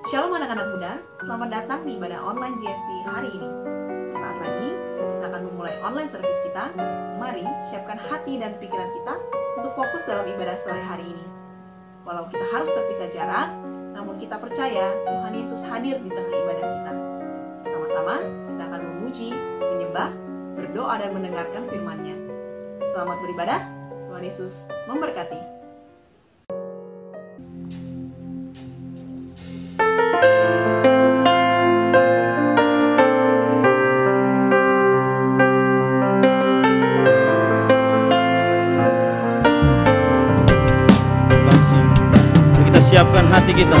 Shalom anak-anak muda, selamat datang di ibadah online GFC hari ini. Saat lagi kita akan memulai online service kita. Mari siapkan hati dan pikiran kita untuk fokus dalam ibadah sore hari ini. Walau kita harus terpisah jarak, namun kita percaya Tuhan Yesus hadir di tengah ibadah kita. Sama-sama kita akan memuji, menyembah, berdoa dan mendengarkan firman-Nya. Selamat beribadah, Tuhan Yesus memberkati. Siapkan hati kita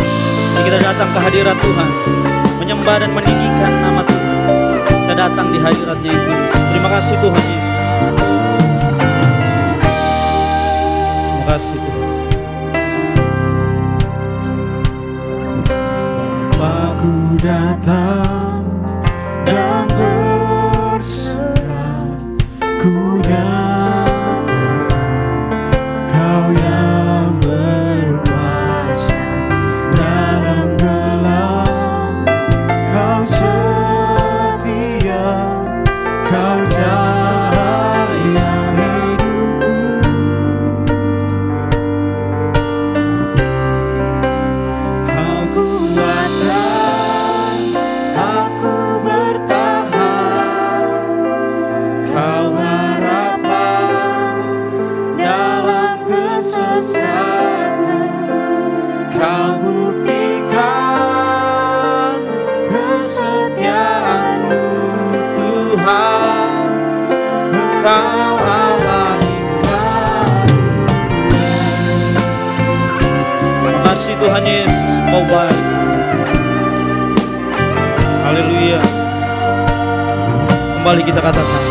datang ke hadirat Tuhan, menyembah dan meninggikan nama Tuhan. Kita datang di hadirat-Nya Yesus. Terima kasih Tuhan Yesus. Terima kasih Tuhan. Aku datang dan berserah, ku datang, Kau yang berkuasa dalam gelap, Kau setia, Kau cahaya hidupku. Kau kuatkan aku bertahan, Kau harapan dalam kesesatan, Kau buktikan kesetiaan-Mu Tuhan, Engkau Allah Immanuel. Terima kasih Tuhan Yesus, Kau baik. Haleluya. Kembali kita katakan,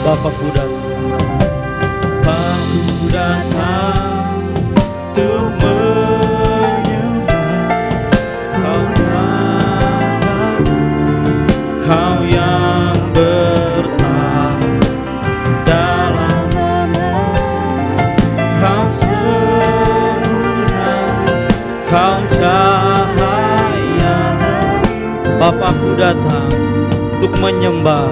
Bapakku datang. Aku datang untuk menyembah, Kau datang, Kau yang bertahan dalam nama, Kau sempurna, Kau cahaya. Bapakku datang untuk menyembah.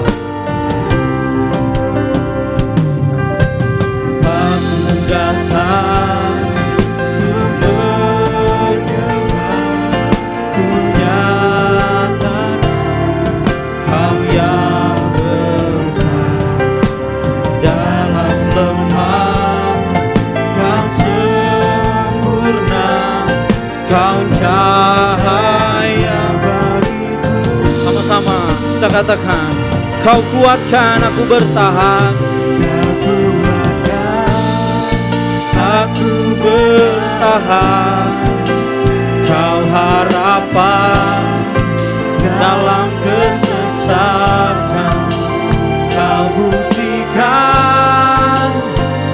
Aku datang untuk menyembah, ku nyatakan Kau yang bertahan dalam lemah, Kau sempurna, Kau cahaya bagiku. Sama-sama kita katakan, Kau kuatkan aku bertahan. Aku bertahan, Kau harapan dalam kesesatan, Kau buktikan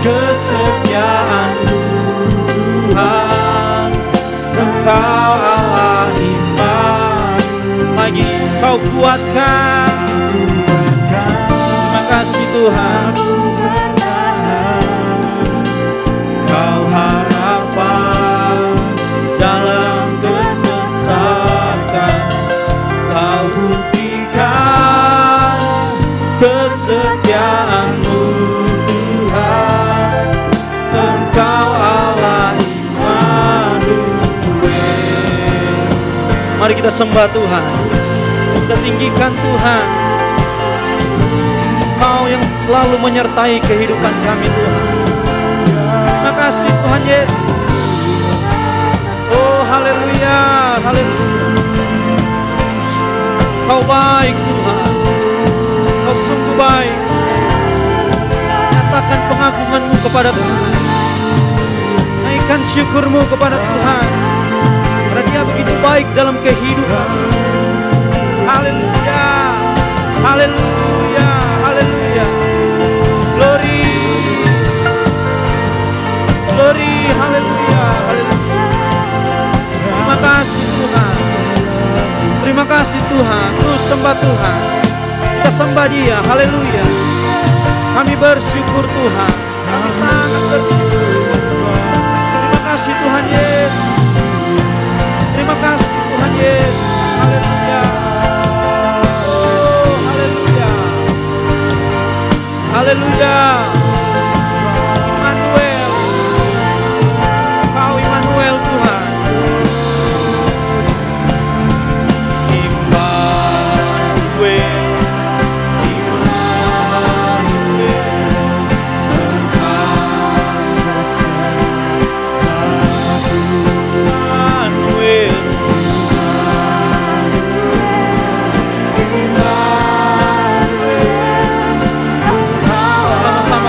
kesetiaan-Mu Tuhan, Engkau Allah Immanuel. Lagi Kau kuatkan. Terima kasih Tuhan. Kau harapan dalam kesesatan, Kau buktikan kesetiaan-Mu Tuhan, Engkau Allah Immanuel. Mari kita sembah Tuhan, kita tinggikan Tuhan. Kau yang selalu menyertai kehidupan kami Tuhan. Terima kasih Tuhan Yesus. Oh haleluya, haleluya. Kau baik Tuhan, Kau sungguh baik. Nyatakan pengagungan-Mu kepada Tuhan, naikkan syukur-Mu kepada Tuhan, karena Dia begitu baik dalam kehidupan. Haleluya, haleluya, haleluya. Glory, glory, haleluya, haleluya. Terima kasih Tuhan. Terima kasih Tuhan. Terus sembah Tuhan. Kita sembah Dia. Haleluya. Kami bersyukur Tuhan. Kami sangat bersyukur. Terima kasih Tuhan Yesus. Terima kasih Tuhan Yesus. Haleluya. Oh, haleluya. Haleluya. Immanuel. Kau Immanuel Tuhan.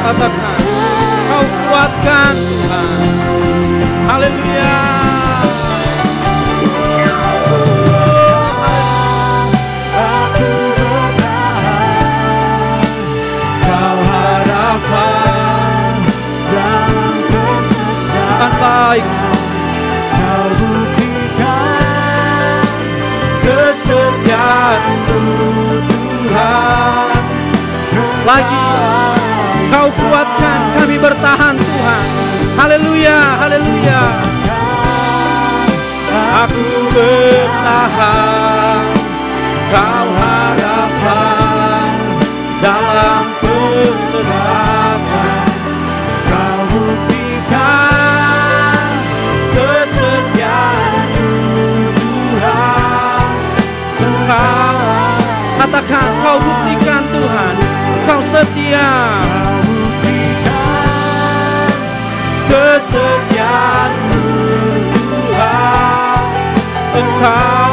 Katakan, kau kuatkan Tuhan. Haleluya. Aku bertahan, kau harapan dalam kesesakan. Baik. Kau buktikan kesetiaan-Mu Tuhan. Lagi. Kau kuatkan, kami bertahan Tuhan. Haleluya, haleluya. Aku bertahan, kau harapan dalam kesesakan. Kau buktikan kesetiaan-Mu Tuhan. Engkau, katakan, kau buktikan Tuhan. Kau setia. Kesetiaan-Mu Tuhan. Engkau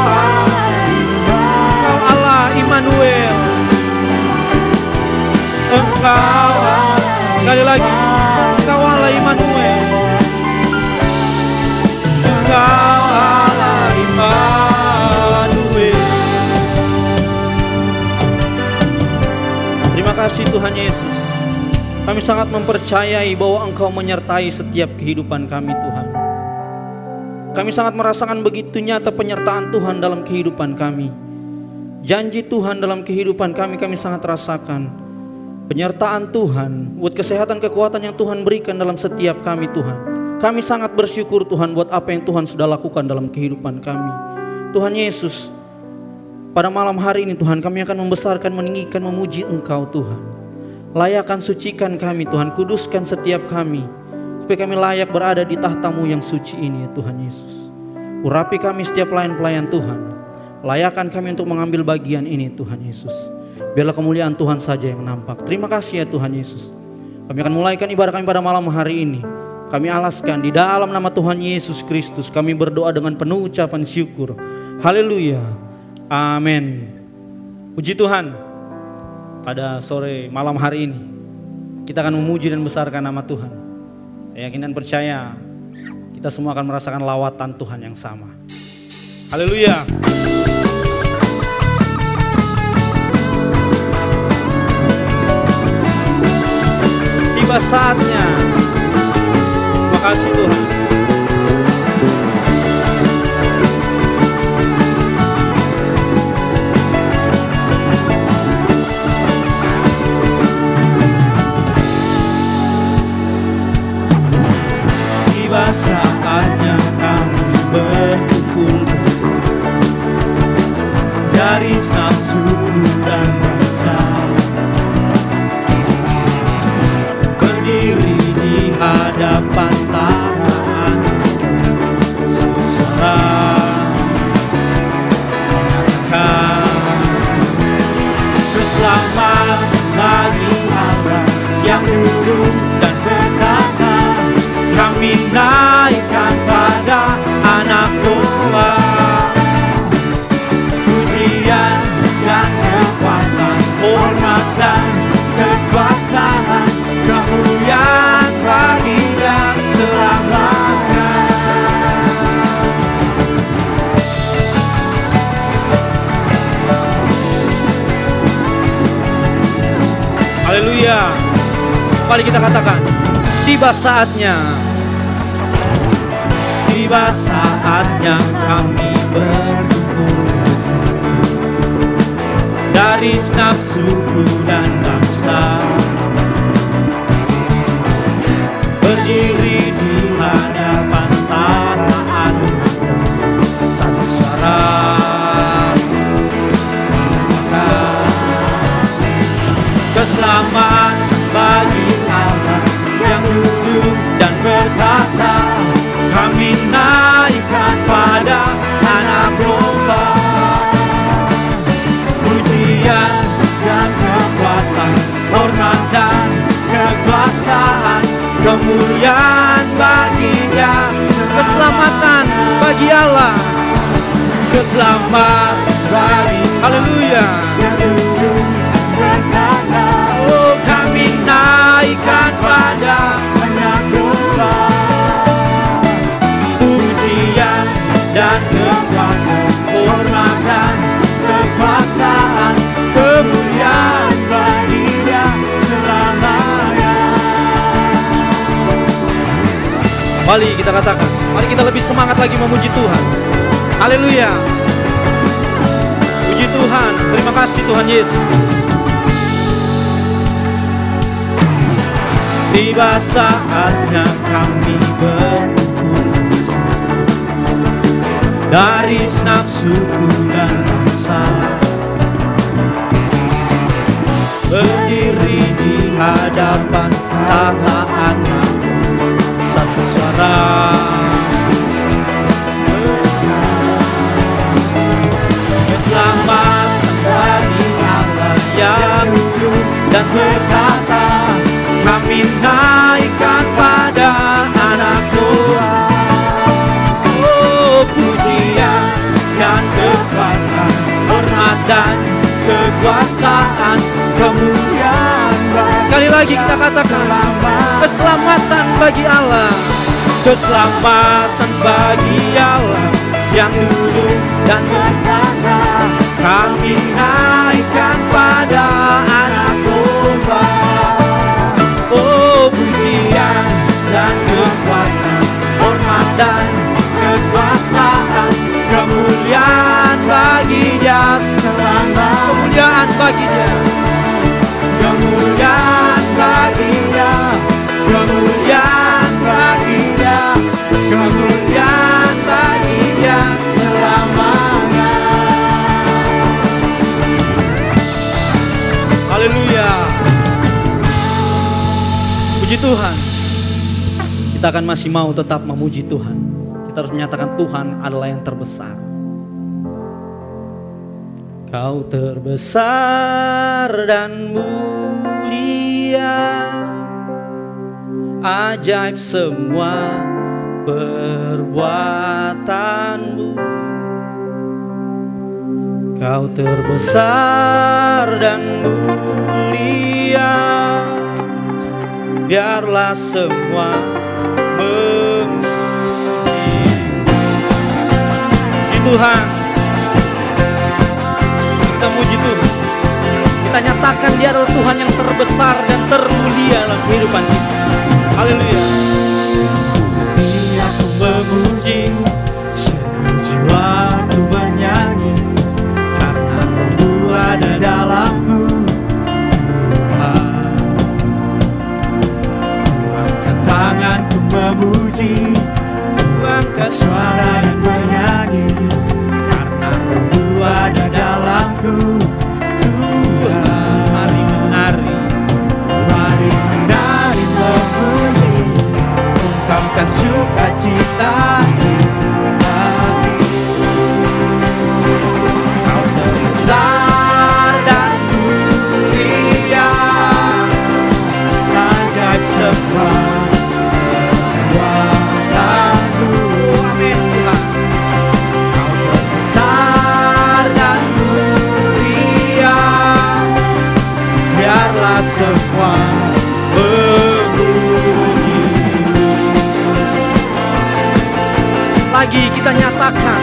Allah Immanuel. Engkau, sekali lagi, Engkau Allah Immanuel. Engkau Allah Immanuel. Terima kasih Tuhan Yesus. Kami sangat mempercayai bahwa Engkau menyertai setiap kehidupan kami Tuhan. Kami sangat merasakan begitu nyata penyertaan Tuhan dalam kehidupan kami. Janji Tuhan dalam kehidupan kami sangat rasakan. Penyertaan Tuhan buat kesehatan kekuatan yang Tuhan berikan dalam setiap kami Tuhan. Kami sangat bersyukur Tuhan buat apa yang Tuhan sudah lakukan dalam kehidupan kami. Tuhan Yesus, pada malam hari ini Tuhan kami akan membesarkan, meninggikan, memuji Engkau Tuhan. Layakan, sucikan kami Tuhan, kuduskan setiap kami, supaya kami layak berada di tahta-Mu yang suci ini ya Tuhan Yesus. Urapi kami setiap pelayan-pelayan Tuhan. Layakan kami untuk mengambil bagian ini Tuhan Yesus. Biarlah kemuliaan Tuhan saja yang nampak. Terima kasih ya Tuhan Yesus. Kami akan mulaikan ibadah kami pada malam hari ini. Kami alaskan di dalam nama Tuhan Yesus Kristus. Kami berdoa dengan penuh ucapan syukur. Haleluya. Amin. Puji Tuhan. Pada sore malam hari ini kita akan memuji dan besarkan nama Tuhan. Saya yakin dan percaya kita semua akan merasakan lawatan Tuhan yang sama. Haleluya. Tiba saatnya. Terima kasih Tuhan. Tiba saatnya kami berkumpul bersama dari suku dan bangsa, berdiri di hadapan Tuhan, sesuara menyatakan keselamatan bagi hamba yang buruk dan berkata, kami naikkan pada anak domba. Pujian dan kekuatan, hormat dan kekuasaan, kemuliaan bagi-Nya selamanya. Haleluya. Mari kita katakan, tiba saatnya. Tiba saatnya kami berkumpul bersatu dari setiap suku dan bangsa, berdiri di hadapan tataan satu suara bagi Allah. Keselamatan bagi Haleluya. yang dulu berkata, oh kami naikkan pada Anak Domba. Pujian dan kekuatan, hormatan, kekuasaan, kemuliaan bagi Dia selamanya. Mari kita katakan, mari kita lebih semangat lagi memuji Tuhan. Haleluya. Puji Tuhan, terima kasih Tuhan Yesus. Tiba saatnya kami berpisah dari segenap suku dan bangsa, berdiri di hadapan tahta Anak satu suara. Keselamatan bagi Allah yang hidup dan berkata, kami naikkan pada Anak Domba. Oh pujian dan kekuatan, hormat dan kekuasaan, kemuliaan bagi Sekali lagi kita katakan, keselamatan bagi Allah. Keselamatan bagi Allah yang duduk dan berkata, kami naikkan pada Anak Domba. Oh pujian dan kekuatan, hormat dan kekuasaan, kemuliaan bagi Dia selamanya. Kemuliaan bagi Dia. Kemuliaan bagi Dia, kemuliaan bagi Dia, kemuliaan bagi Dia selamanya. Haleluya. Puji Tuhan. Kita akan masih mau tetap memuji Tuhan. Kita harus menyatakan Tuhan adalah yang terbesar. Kau terbesar dan mulia, ajaib semua perbuatanmu. Kau terbesar dan mulia, biarlah semua memuji Tuhan. Kita muji Tuhan, kita nyatakan Dia adalah Tuhan yang terbesar dan termulia dalam kehidupan kita. Haleluya. Seperti aku memuji, senang jiwaku bernyanyi, karena Roh-Mu ada dalamku. Tuhan, ku angkat tanganku memuji, ku angkat suara dan bernyanyi, karena Roh-Mu ada dalamku. Tuhan, Mari menari, mari menari memuji, ungkapkan sukacita di hati. Kau terbesar dan mulia, ajaib semua perbuatanmu. Amin Tuhan. Kau terbesar dan mulia, biarlah semua memuji. lagi kita nyatakan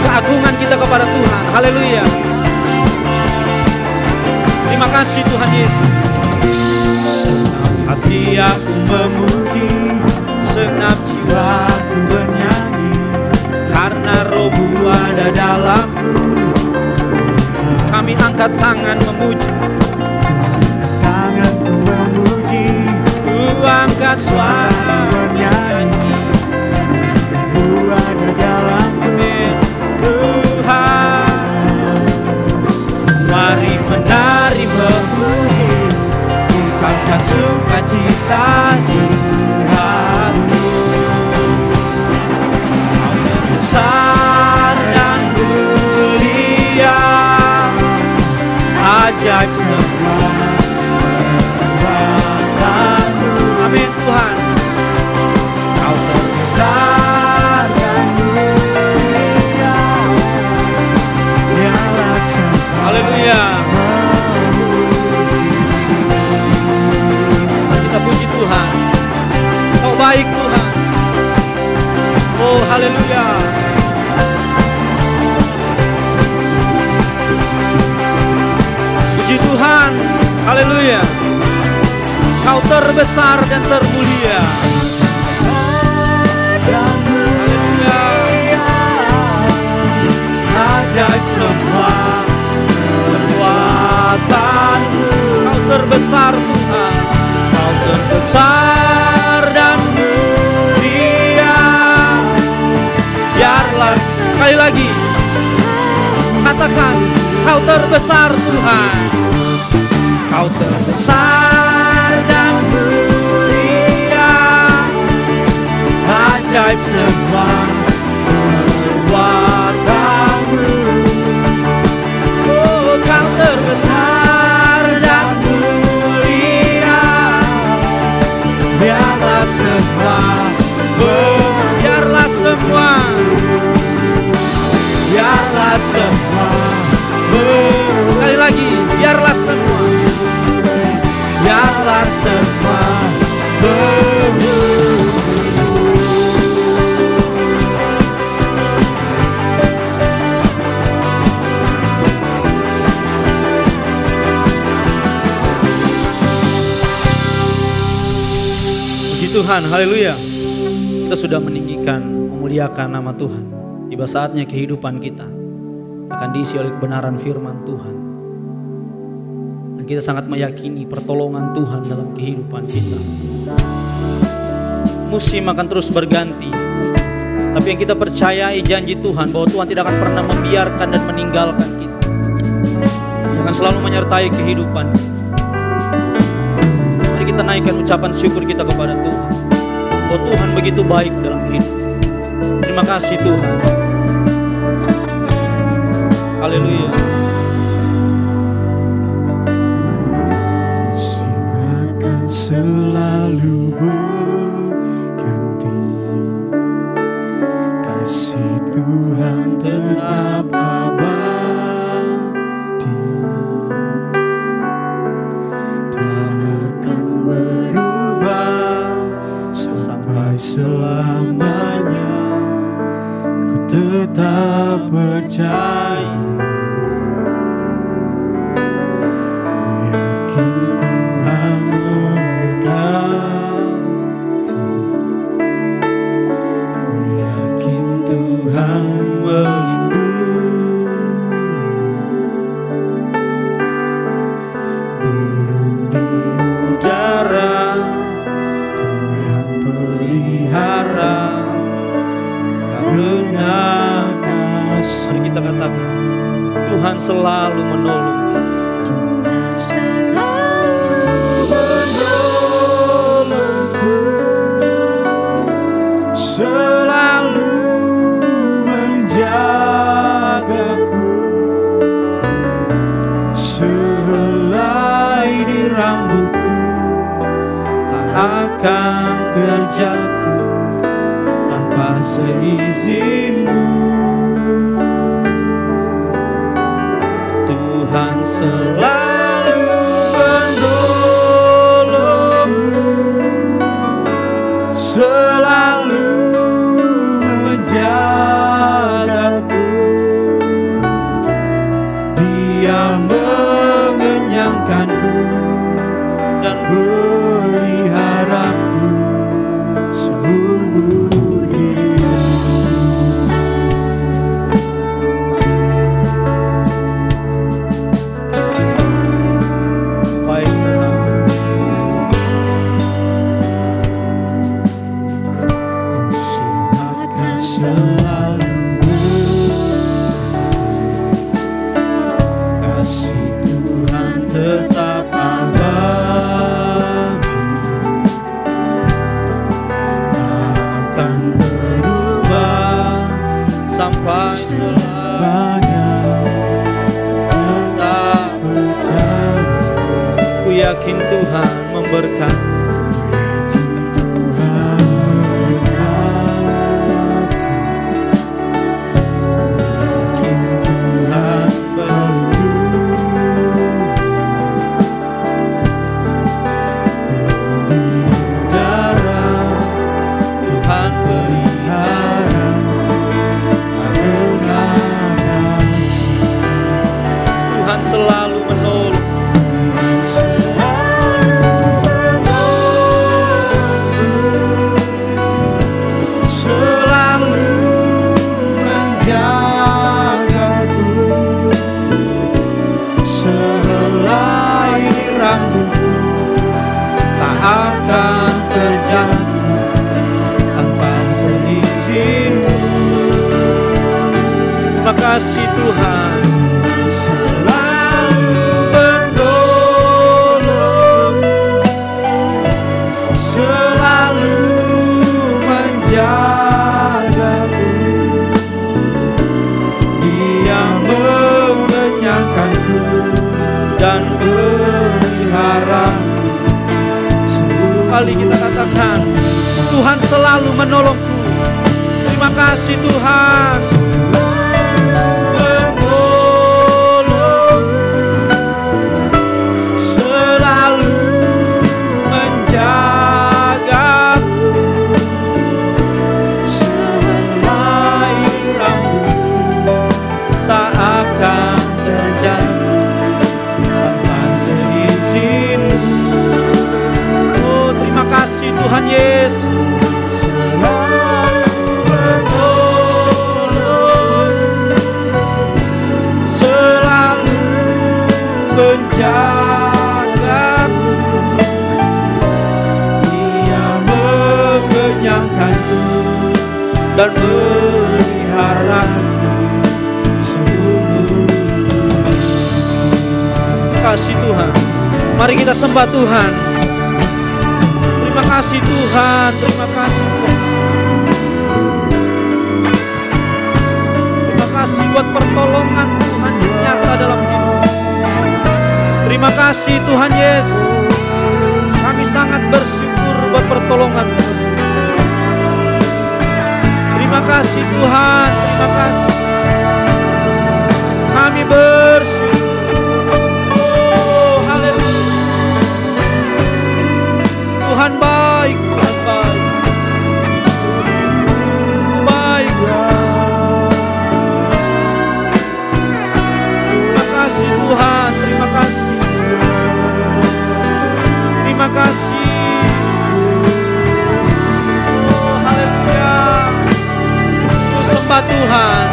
keagungan kita kepada Tuhan. Haleluya. Terima kasih Tuhan Yesus. Senang hati aku memuji, senang jiwaku bernyanyi, karena Roh-Mu ada dalamku. Kami angkat tangan memuji, tanganku memuji, ku angkat suara bernyanyi, Roh-Mu ada dalamku. Tuhan, mari menari memuji, ungkapkan sukacita di hati. Kau besar dan mulia, ajaib semua perbuatanmu. amin Tuhan. terbesar dan termulia. Ajaib semua perbuatan-Mu. Kau terbesar Tuhan. Kau terbesar dan mulia. Biarlah Sekali lagi katakan, Kau terbesar Tuhan. Kau terbesar dan mulia. Ajaib semua perbuatan-Mu. Oh, Kau terbesar dan mulia. Biarlah semua, Biarlah semua, biarlah semua, sekali lagi, biarlah semua, biarlah semua puji Tuhan, haleluya. Kita sudah meninggikan, memuliakan nama Tuhan. Tiba saatnya kehidupan kita akan diisi oleh kebenaran firman Tuhan. Dan kita sangat meyakini pertolongan Tuhan dalam kehidupan kita. Musim akan terus berganti, tapi yang kita percayai janji Tuhan bahwa Tuhan tidak akan pernah membiarkan dan meninggalkan kita. Dia akan selalu menyertai kehidupan. Mari kita naikkan ucapan syukur kita kepada Tuhan, bahwa Tuhan begitu baik dalam kehidupan. Terima kasih Tuhan. Haleluya. akan selalu berganti. Kasih Tuhan tetap abadi. Tak akan berubah sampai selamanya. Ku tetap percaya. Tuhan selalu menolong. Tuhan selalu menolongku, selalu menjagaku. Sehelai di rambutku tak akan terjatuh tanpa seizinmu. Tuhan selalu menolongmu, selalu menjagaku. Dia mengenyangkanku dan peliharaku seumur hidup. Yakin Tuhan memberkati. Tuhan selalu menolong. kasih Tuhan. selalu menolong, selalu menjagaku. Dia mengenyangkanku Dan melihara. kali kita katakan, Tuhan selalu menolongku. Terima kasih Tuhan. Menolong, selalu menjagaku. Sehelai rambut Tak akan terjatuh tanpa seizin. Oh, terima kasih Tuhan Yesus. Selalu menolong, selalu menjagaku. Dia mengenyangkanku Dan melihara seluruh. kasih Tuhan. Mari kita sembah Tuhan. Terima kasih Tuhan. Terima kasih Tuhan. Terima kasih buat pertolongan Tuhan yang nyata dalam hidup. Terima kasih Tuhan Yesus. Kami sangat bersyukur buat pertolongan Tuhan. Terima kasih Tuhan. Terima kasih. Kami bersyukur. Oh, haleluya. Tuhan baik, Tuhan baik. Baik. Terima kasih Tuhan, terima kasih. Terima kasih. Oh, haleluya. Ku sembah Tuhan.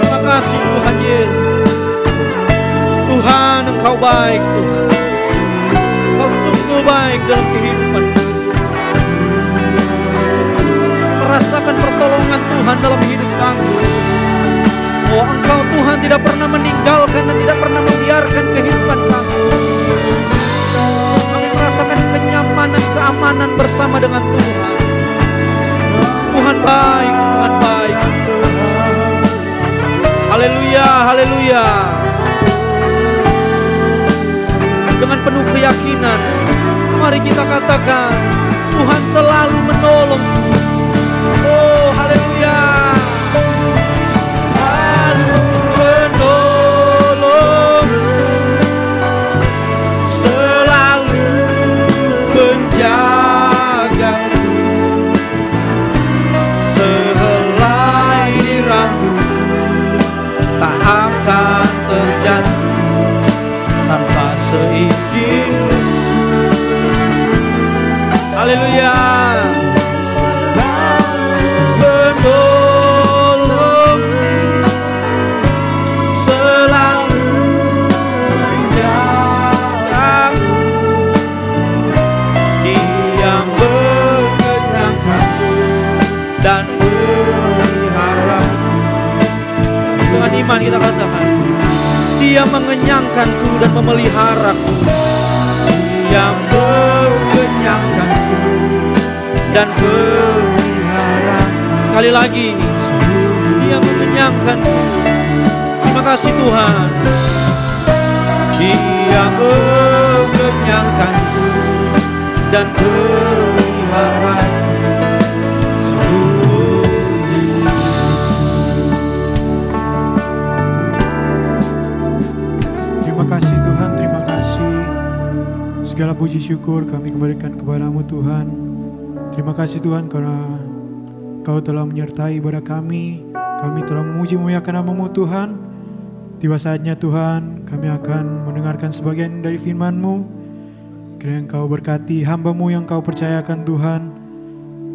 Terima kasih Tuhan Yesus. Tuhan, Engkau baik Tuhan. Engkau sungguh baik dalam kehidupan. Merasakan pertolongan Tuhan dalam hidup kami. Oh, Engkau Tuhan tidak pernah meninggalkan dan tidak pernah membiarkan kehidupan kami. Kami merasakan kenyamanan, keamanan bersama dengan Tuhan. Tuhan baik, Tuhan baik. Haleluya, haleluya. Dengan penuh keyakinan, mari kita katakan, Tuhan selalu menolong. Oh, haleluya. Selalu menolong, selalu menjagaku. Sehelai rambut tak akan terjatuh tanpa seizin. Haleluya. Menolong, selalu menjagaku. Dia mengenyangkanku Dan melihara. dengan iman kita katakan, Dia mengenyangkanku dan memeliharaku. Dia mengenyangkanku Dan melihara. sekali lagi, Dia mengenyangkanku. Terima kasih Tuhan. Dia mengenyangkanku Dan melihara seluruh hidup. Terima kasih Tuhan, terima kasih. Segala puji syukur kami kembalikan kepada-Mu Tuhan. Terima kasih Tuhan karena Kau telah menyertai ibadah kami. Kami telah memuji memuliakan nama-Mu Tuhan. Tiba saatnya Tuhan kami akan mendengarkan sebagian dari firman-Mu. Kiranya Engkau berkati hamba-Mu yang Kau percayakan Tuhan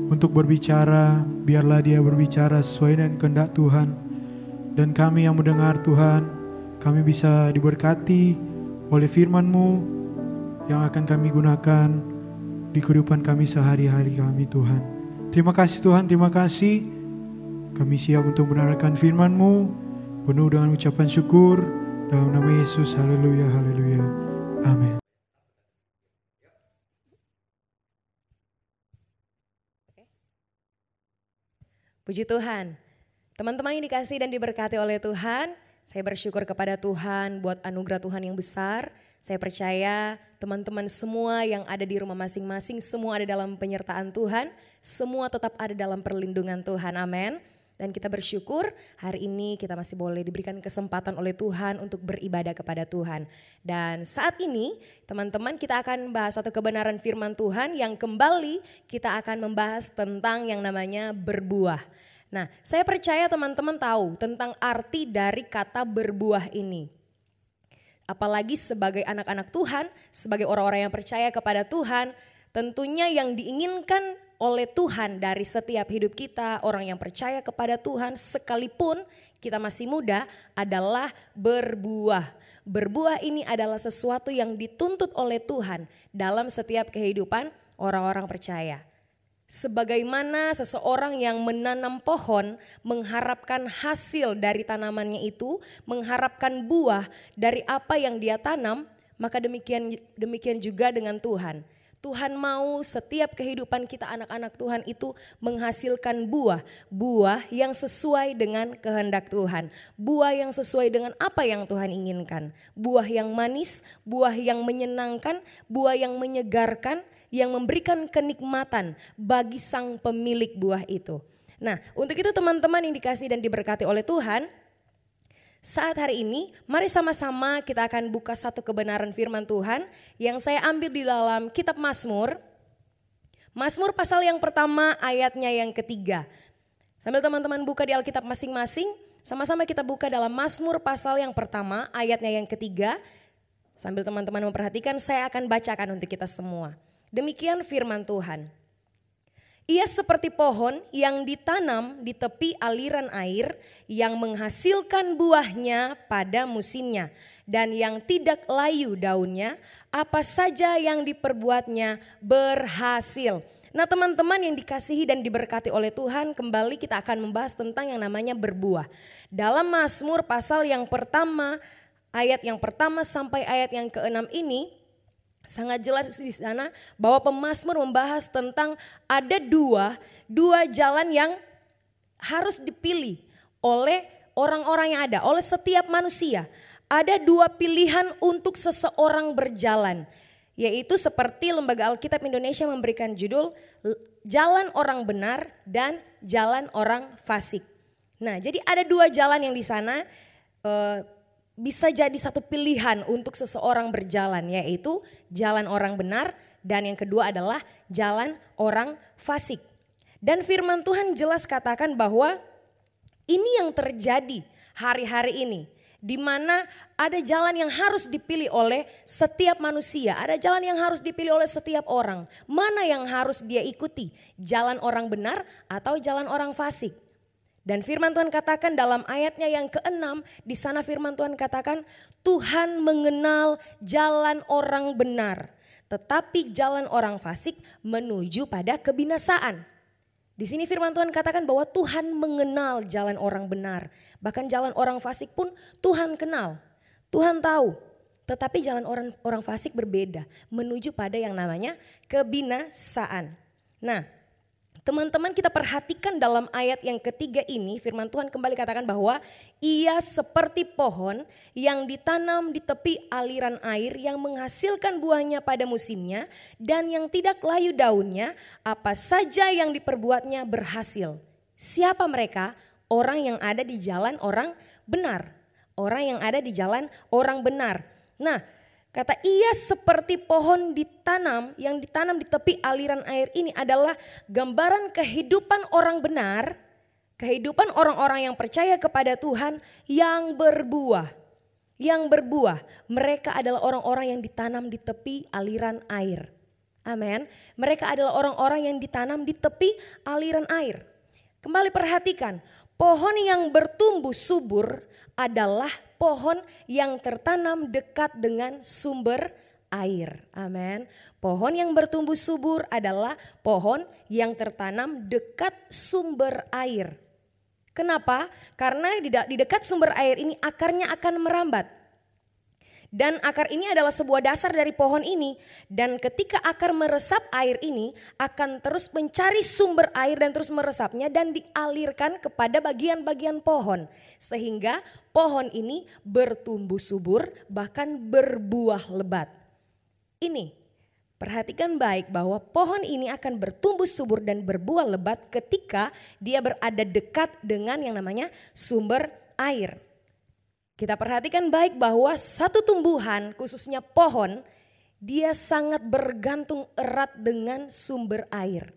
untuk berbicara. Biarlah dia berbicara sesuai dengan kehendak Tuhan. Dan kami yang mendengar Tuhan, kami bisa diberkati oleh firman-Mu yang akan kami gunakan di kehidupan kami sehari-hari kami Tuhan. Terima kasih Tuhan, terima kasih. Kami siap untuk mendengarkan firman-Mu penuh dengan ucapan syukur dalam nama Yesus. Haleluya, haleluya. Amin. Puji Tuhan. Teman-teman yang dikasihi dan diberkati oleh Tuhan, saya bersyukur kepada Tuhan buat anugerah Tuhan yang besar. Saya percaya teman-teman semua yang ada di rumah masing-masing, semua ada dalam penyertaan Tuhan, semua tetap ada dalam perlindungan Tuhan, amin. Dan kita bersyukur hari ini kita masih boleh diberikan kesempatan oleh Tuhan untuk beribadah kepada Tuhan. Dan saat ini teman-teman kita akan bahas satu kebenaran firman Tuhan yang kembali kita akan membahas tentang yang namanya berbuah. Nah, saya percaya teman-teman tahu tentang arti dari kata berbuah ini. Apalagi sebagai anak-anak Tuhan, sebagai orang-orang yang percaya kepada Tuhan, tentunya yang diinginkan oleh Tuhan dari setiap hidup kita, orang yang percaya kepada Tuhan sekalipun kita masih muda adalah berbuah. Berbuah ini adalah sesuatu yang dituntut oleh Tuhan dalam setiap kehidupan orang-orang percaya. Sebagaimana seseorang yang menanam pohon mengharapkan hasil dari tanamannya itu, mengharapkan buah dari apa yang dia tanam, maka demikian juga dengan Tuhan. Tuhan mau setiap kehidupan kita anak-anak Tuhan itu menghasilkan buah yang sesuai dengan kehendak Tuhan. Buah yang sesuai dengan apa yang Tuhan inginkan. Buah yang manis, buah yang menyenangkan, buah yang menyegarkan, yang memberikan kenikmatan bagi sang pemilik buah itu. Nah, untuk itu teman-teman yang dikasihi dan diberkati oleh Tuhan, saat hari ini mari sama-sama kita akan buka satu kebenaran firman Tuhan yang saya ambil di dalam kitab Mazmur. Mazmur pasal yang pertama ayatnya yang ketiga. Sambil teman-teman buka di Alkitab masing-masing, sama-sama kita buka dalam Mazmur pasal yang pertama ayatnya yang ketiga. Sambil teman-teman memperhatikan, saya akan bacakan untuk kita semua. Demikian firman Tuhan. Ia seperti pohon yang ditanam di tepi aliran air yang menghasilkan buahnya pada musimnya dan yang tidak layu daunnya, apa saja yang diperbuatnya berhasil. Nah teman-teman yang dikasihi dan diberkati oleh Tuhan, kembali kita akan membahas tentang yang namanya berbuah. Dalam Mazmur pasal yang pertama, ayat yang pertama sampai ayat yang ke-6 ini, sangat jelas di sana bahwa pemazmur membahas tentang ada dua jalan yang harus dipilih oleh orang-orang yang ada, oleh setiap manusia. Ada dua pilihan untuk seseorang berjalan, yaitu seperti Lembaga Alkitab Indonesia memberikan judul Jalan Orang Benar dan Jalan Orang Fasik. Nah, jadi ada dua jalan yang di sana bisa jadi satu pilihan untuk seseorang berjalan, yaitu jalan orang benar dan yang kedua adalah jalan orang fasik. Dan firman Tuhan jelas katakan bahwa ini yang terjadi hari-hari ini, di mana ada jalan yang harus dipilih oleh setiap manusia, ada jalan yang harus dipilih oleh setiap orang. Mana yang harus dia ikuti? Jalan orang benar atau jalan orang fasik? Dan firman Tuhan katakan dalam ayatnya yang ke-6, di sana firman Tuhan katakan Tuhan mengenal jalan orang benar, tetapi jalan orang fasik menuju pada kebinasaan. Di sini firman Tuhan katakan bahwa Tuhan mengenal jalan orang benar, bahkan jalan orang fasik pun Tuhan kenal, Tuhan tahu. Tetapi jalan orang fasik berbeda, menuju pada yang namanya kebinasaan. Nah, teman-teman kita perhatikan dalam ayat yang ketiga ini, firman Tuhan kembali katakan bahwa ia seperti pohon yang ditanam di tepi aliran air yang menghasilkan buahnya pada musimnya dan yang tidak layu daunnya, apa saja yang diperbuatnya berhasil. Siapa mereka? Orang yang ada di jalan orang benar. Orang yang ada di jalan orang benar. Nah, kata ia seperti pohon yang ditanam di tepi aliran air ini adalah gambaran kehidupan orang benar, kehidupan orang-orang yang percaya kepada Tuhan yang berbuah. Yang berbuah, mereka adalah orang-orang yang ditanam di tepi aliran air. Amin. Mereka adalah orang-orang yang ditanam di tepi aliran air. Kembali perhatikan, pohon yang bertumbuh subur adalah pohon yang tertanam dekat dengan sumber air. Amin. Pohon yang bertumbuh subur adalah pohon yang tertanam dekat sumber air. Kenapa? Karena di dekat sumber air ini akarnya akan merambat. Dan akar ini adalah sebuah dasar dari pohon ini. Dan ketika akar meresap air ini akan terus mencari sumber air dan terus meresapnya dan dialirkan kepada bagian-bagian pohon. Sehingga pohon ini bertumbuh subur bahkan berbuah lebat. Ini perhatikan baik bahwa pohon ini akan bertumbuh subur dan berbuah lebat ketika dia berada dekat dengan yang namanya sumber air. Kita perhatikan baik bahwa satu tumbuhan khususnya pohon dia sangat bergantung erat dengan sumber air.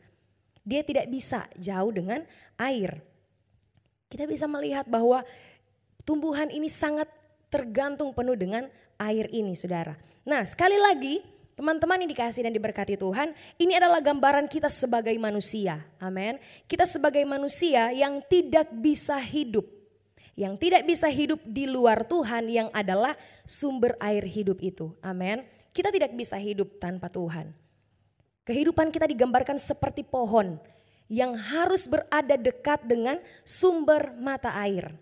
Dia tidak bisa jauh dengan air. Kita bisa melihat bahwa tumbuhan ini sangat tergantung penuh dengan air ini saudara. Nah sekali lagi teman-teman yang dikasihi dan diberkati Tuhan, ini adalah gambaran kita sebagai manusia. Amin. Kita sebagai manusia yang tidak bisa hidup. Yang tidak bisa hidup di luar Tuhan yang adalah sumber air hidup itu. Amin. Kita tidak bisa hidup tanpa Tuhan. Kehidupan kita digambarkan seperti pohon yang harus berada dekat dengan sumber mata air.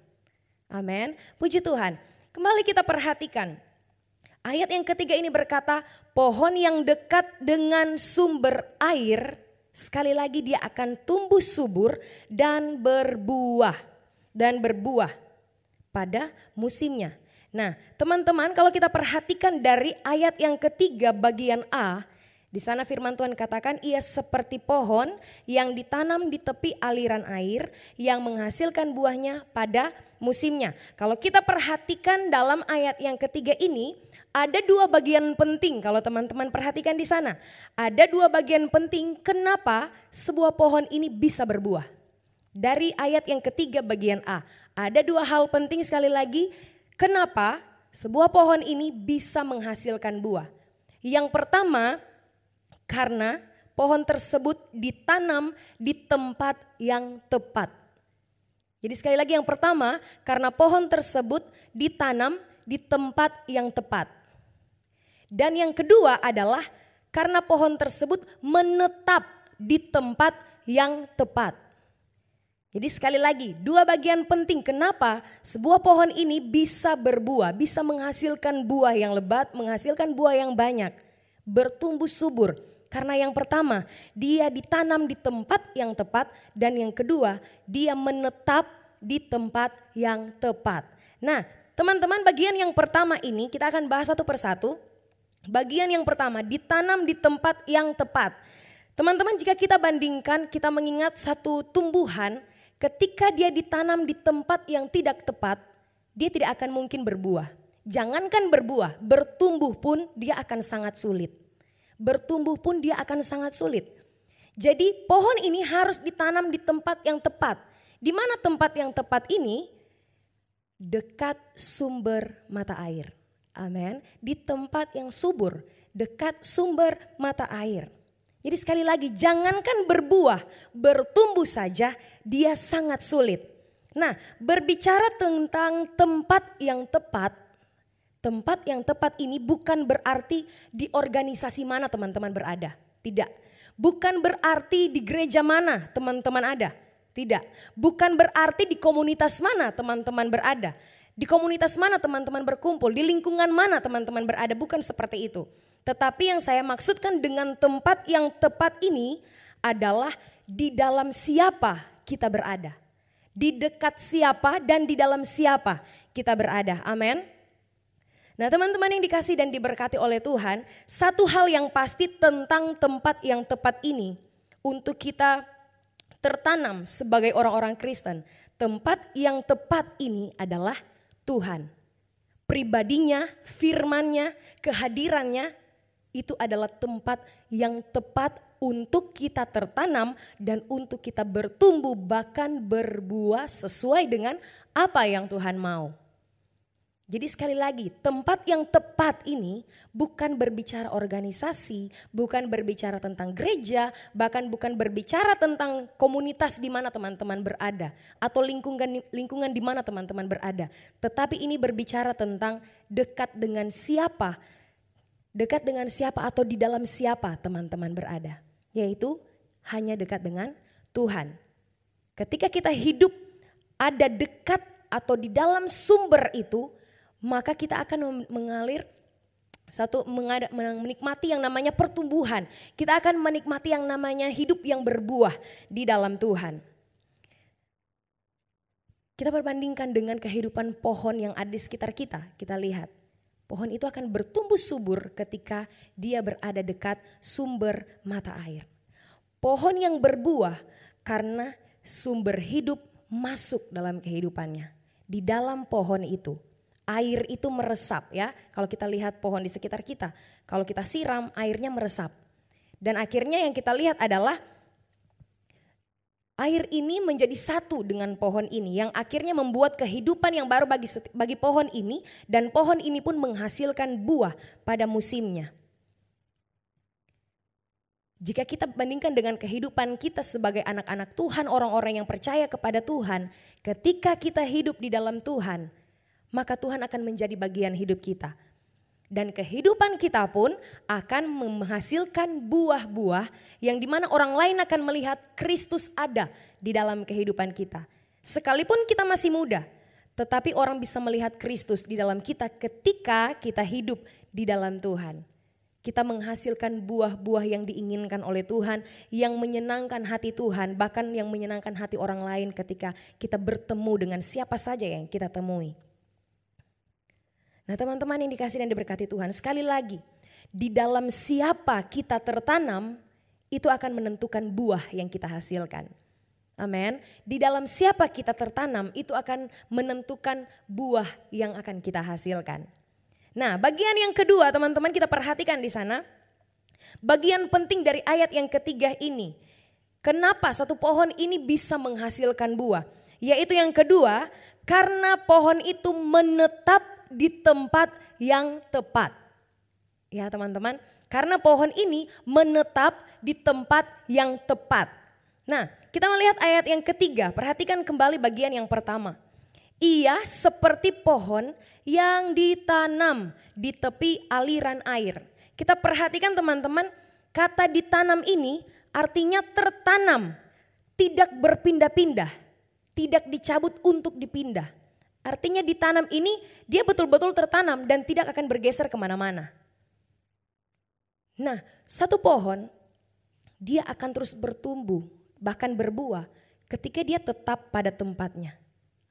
Amin. Puji Tuhan. Kembali kita perhatikan. Ayat yang ketiga ini berkata, pohon yang dekat dengan sumber air, sekali lagi dia akan tumbuh subur dan berbuah pada musimnya. Nah, teman-teman, kalau kita perhatikan dari ayat yang ketiga bagian A, di sana firman Tuhan katakan ia seperti pohon yang ditanam di tepi aliran air yang menghasilkan buahnya pada musimnya. Kalau kita perhatikan dalam ayat yang ketiga ini, ada dua bagian penting kalau teman-teman perhatikan di sana. Ada dua bagian penting kenapa sebuah pohon ini bisa berbuah. Dari ayat yang ketiga bagian A, ada dua hal penting sekali lagi kenapa sebuah pohon ini bisa menghasilkan buah. Yang pertama, karena pohon tersebut ditanam di tempat yang tepat. Jadi sekali lagi yang pertama, karena pohon tersebut ditanam di tempat yang tepat. Dan yang kedua adalah karena pohon tersebut menetap di tempat yang tepat. Jadi sekali lagi, dua bagian penting kenapa sebuah pohon ini bisa berbuah, bisa menghasilkan buah yang lebat, menghasilkan buah yang banyak, bertumbuh subur. Karena yang pertama, dia ditanam di tempat yang tepat dan yang kedua, dia menetap di tempat yang tepat. Nah, teman-teman, bagian yang pertama ini kita akan bahas satu persatu. Bagian yang pertama, ditanam di tempat yang tepat. Teman-teman, jika kita bandingkan, kita mengingat satu tumbuhan, ketika dia ditanam di tempat yang tidak tepat, dia tidak akan mungkin berbuah. Jangankan berbuah, bertumbuh pun dia akan sangat sulit. Bertumbuh pun dia akan sangat sulit. Jadi pohon ini harus ditanam di tempat yang tepat. Di mana tempat yang tepat ini? Dekat sumber mata air. Amin. Di tempat yang subur, dekat sumber mata air. Jadi sekali lagi, jangankan berbuah, bertumbuh saja dia sangat sulit. Nah, berbicara tentang tempat yang tepat ini bukan berarti di organisasi mana teman-teman berada. Tidak. Bukan berarti di gereja mana teman-teman ada. Tidak. Bukan berarti di komunitas mana teman-teman berada. Di komunitas mana teman-teman berkumpul, di lingkungan mana teman-teman berada, bukan seperti itu. Tetapi yang saya maksudkan dengan tempat yang tepat ini adalah di dalam siapa kita berada. Di dekat siapa dan di dalam siapa kita berada. Amin. Nah, teman-teman yang dikasih dan diberkati oleh Tuhan, satu hal yang pasti tentang tempat yang tepat ini untuk kita tertanam sebagai orang-orang Kristen. Tempat yang tepat ini adalah Tuhan. Pribadinya, firman-Nya, kehadirannya itu adalah tempat yang tepat untuk kita tertanam dan untuk kita bertumbuh bahkan berbuah sesuai dengan apa yang Tuhan mau. Jadi sekali lagi, tempat yang tepat ini bukan berbicara organisasi, bukan berbicara tentang gereja, bahkan bukan berbicara tentang komunitas di mana teman-teman berada atau lingkungan di mana teman-teman berada. Tetapi ini berbicara tentang dekat dengan siapa, Dekat dengan siapa atau di dalam siapa teman-teman berada? Yaitu hanya dekat dengan Tuhan. Ketika kita hidup ada dekat atau di dalam sumber itu, maka kita akan menikmati yang namanya pertumbuhan. Kita akan menikmati yang namanya hidup yang berbuah di dalam Tuhan. Kita perbandingkan dengan kehidupan pohon yang ada di sekitar kita. Kita lihat pohon itu akan bertumbuh subur ketika dia berada dekat sumber mata air. Pohon yang berbuah karena sumber hidup masuk dalam kehidupannya. Di dalam pohon itu, air itu meresap ya. Kalau kita lihat pohon di sekitar kita, kalau kita siram airnya meresap. Dan akhirnya yang kita lihat adalah air ini menjadi satu dengan pohon ini yang akhirnya membuat kehidupan yang baru bagi pohon ini, dan pohon ini pun menghasilkan buah pada musimnya. Jika kita bandingkan dengan kehidupan kita sebagai anak-anak Tuhan, orang-orang yang percaya kepada Tuhan, ketika kita hidup di dalam Tuhan, maka Tuhan akan menjadi bagian hidup kita. Dan kehidupan kita pun akan menghasilkan buah-buah yang dimana orang lain akan melihat Kristus ada di dalam kehidupan kita. Sekalipun kita masih muda, tetapi orang bisa melihat Kristus di dalam kita ketika kita hidup di dalam Tuhan. Kita menghasilkan buah-buah yang diinginkan oleh Tuhan, yang menyenangkan hati Tuhan, bahkan yang menyenangkan hati orang lain ketika kita bertemu dengan siapa saja yang kita temui. Nah teman-teman yang dikasih dan diberkati Tuhan, sekali lagi di dalam siapa kita tertanam itu akan menentukan buah yang kita hasilkan. Amin. Di dalam siapa kita tertanam itu akan menentukan buah yang akan kita hasilkan. Nah bagian yang kedua teman-teman kita perhatikan di sana. Bagian penting dari ayat yang ketiga ini. Kenapa satu pohon ini bisa menghasilkan buah? Yaitu yang kedua, karena pohon itu menetap di tempat yang tepat. Ya teman-teman, karena pohon ini menetap di tempat yang tepat. Nah, kita melihat ayat yang ketiga, perhatikan kembali bagian yang pertama. Ia seperti pohon yang ditanam di tepi aliran air. Kita perhatikan teman-teman, kata ditanam ini artinya tertanam, tidak berpindah-pindah, tidak dicabut untuk dipindah. Artinya ditanam ini dia betul-betul tertanam dan tidak akan bergeser kemana-mana. Nah satu pohon dia akan terus bertumbuh bahkan berbuah ketika dia tetap pada tempatnya.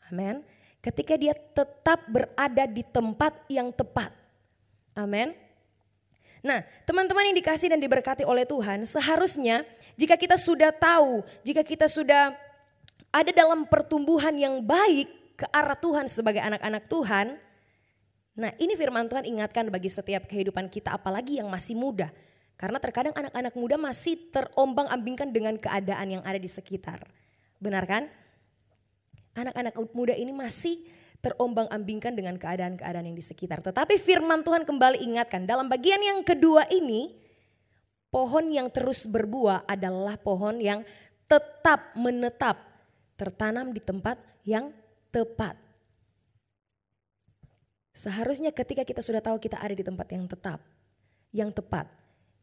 Amin. Ketika dia tetap berada di tempat yang tepat. Amin. Nah teman-teman yang dikasih dan diberkati oleh Tuhan, seharusnya jika kita sudah tahu, jika kita sudah ada dalam pertumbuhan yang baik ke arah Tuhan sebagai anak-anak Tuhan. Nah ini firman Tuhan ingatkan bagi setiap kehidupan kita, apalagi yang masih muda. Karena terkadang anak-anak muda masih terombang-ambingkan dengan keadaan yang ada di sekitar. Benar kan? Anak-anak muda ini masih terombang-ambingkan dengan keadaan-keadaan yang di sekitar. Tetapi firman Tuhan kembali ingatkan dalam bagian yang kedua ini, pohon yang terus berbuah adalah pohon yang tetap menetap, tertanam di tempat yang tepat. Seharusnya ketika kita sudah tahu kita ada di tempat yang tetap, yang tepat,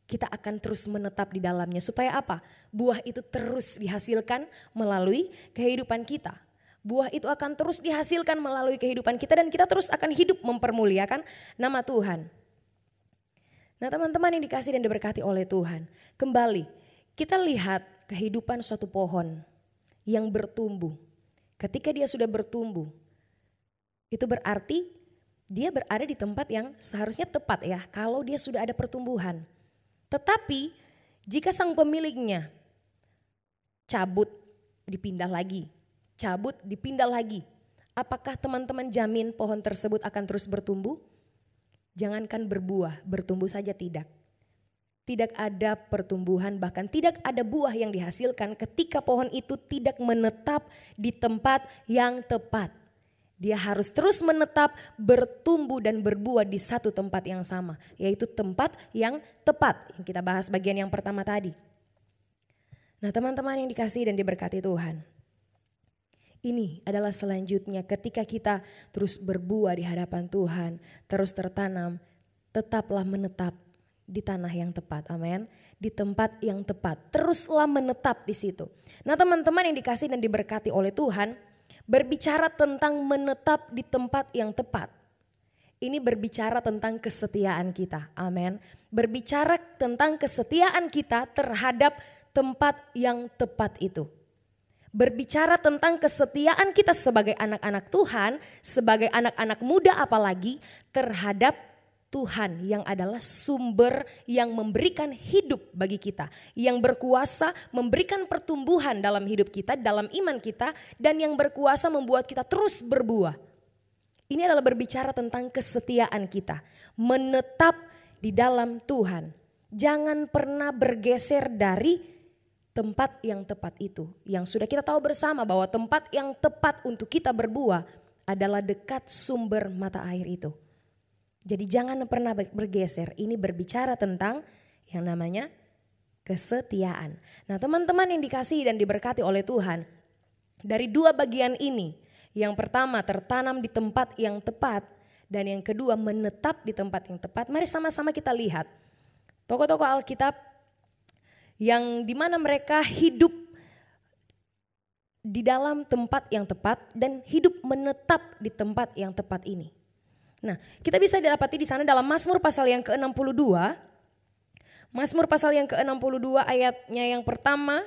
kita akan terus menetap di dalamnya. Supaya apa? Buah itu terus dihasilkan melalui kehidupan kita. Buah itu akan terus dihasilkan melalui kehidupan kita dan kita terus akan hidup mempermuliakan nama Tuhan. Nah teman-teman yang dikasih dan diberkati oleh Tuhan, kembali kita lihat kehidupan suatu pohon yang bertumbuh. Ketika dia sudah bertumbuh, itu berarti dia berada di tempat yang seharusnya tepat ya, kalau dia sudah ada pertumbuhan. Tetapi jika sang pemiliknya cabut, dipindah lagi, cabut, dipindah lagi, apakah teman-teman jamin pohon tersebut akan terus bertumbuh? Jangankan berbuah, bertumbuh saja tidak. Tidak ada pertumbuhan, bahkan tidak ada buah yang dihasilkan ketika pohon itu tidak menetap di tempat yang tepat. Dia harus terus menetap, bertumbuh dan berbuah di satu tempat yang sama, yaitu tempat yang tepat yang kita bahas bagian yang pertama tadi. Nah teman-teman yang dikasihi dan diberkati Tuhan, ini adalah selanjutnya ketika kita terus berbuah di hadapan Tuhan, terus tertanam, tetaplah menetap di tanah yang tepat, amin. Di tempat yang tepat, teruslah menetap di situ. Nah teman-teman yang dikasih dan diberkati oleh Tuhan, berbicara tentang menetap di tempat yang tepat. Ini berbicara tentang kesetiaan kita, amin. Berbicara tentang kesetiaan kita terhadap tempat yang tepat itu. Berbicara tentang kesetiaan kita sebagai anak-anak Tuhan, sebagai anak-anak muda apalagi terhadap Tuhan yang adalah sumber yang memberikan hidup bagi kita. Yang berkuasa memberikan pertumbuhan dalam hidup kita, dalam iman kita, dan yang berkuasa membuat kita terus berbuah. Ini adalah berbicara tentang kesetiaan kita, menetap di dalam Tuhan. Jangan pernah bergeser dari tempat yang tepat itu. Yang sudah kita tahu bersama bahwa tempat yang tepat untuk kita berbuah adalah dekat sumber mata air itu. Jadi jangan pernah bergeser. Ini berbicara tentang yang namanya kesetiaan. Nah teman-teman yang dikasihi dan diberkati oleh Tuhan, dari dua bagian ini, yang pertama tertanam di tempat yang tepat, dan yang kedua menetap di tempat yang tepat. Mari sama-sama kita lihat tokoh-tokoh Alkitab yang dimana mereka hidup di dalam tempat yang tepat dan hidup menetap di tempat yang tepat ini. Nah, kita bisa didapati di sana dalam Mazmur pasal yang ke-62. Mazmur pasal yang ke-62 ayatnya yang pertama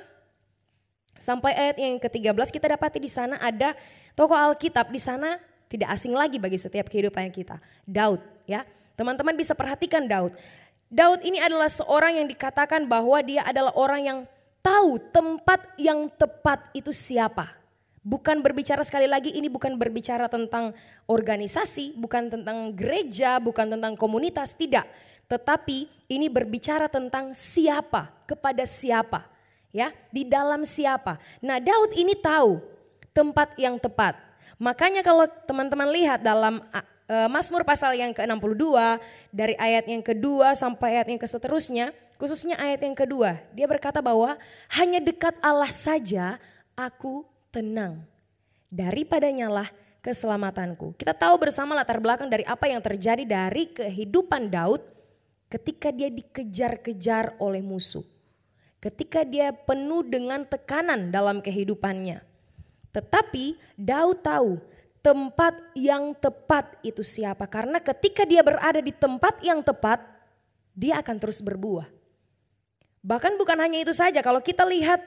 sampai ayat yang ke-13 kita dapati di sana ada tokoh Alkitab di sana tidak asing lagi bagi setiap kehidupan kita. Daud, ya. Teman-teman bisa perhatikan Daud. Daud ini adalah seorang yang dikatakan bahwa dia adalah orang yang tahu tempat yang tepat itu siapa. Bukan berbicara sekali lagi, ini bukan berbicara tentang organisasi, bukan tentang gereja, bukan tentang komunitas, tidak. Tetapi ini berbicara tentang siapa, kepada siapa, ya, di dalam siapa. Nah, Daud ini tahu tempat yang tepat. Makanya kalau teman-teman lihat dalam Mazmur pasal yang ke-62 dari ayat yang kedua sampai ayat yang seterusnya, khususnya ayat yang kedua, dia berkata bahwa hanya dekat Allah saja aku tenang, daripadanya lah keselamatanku. Kita tahu bersama latar belakang dari apa yang terjadi dari kehidupan Daud ketika dia dikejar-kejar oleh musuh. Ketika dia penuh dengan tekanan dalam kehidupannya. Tetapi Daud tahu tempat yang tepat itu siapa. Karena ketika dia berada di tempat yang tepat, dia akan terus berbuah. Bahkan bukan hanya itu saja, kalau kita lihat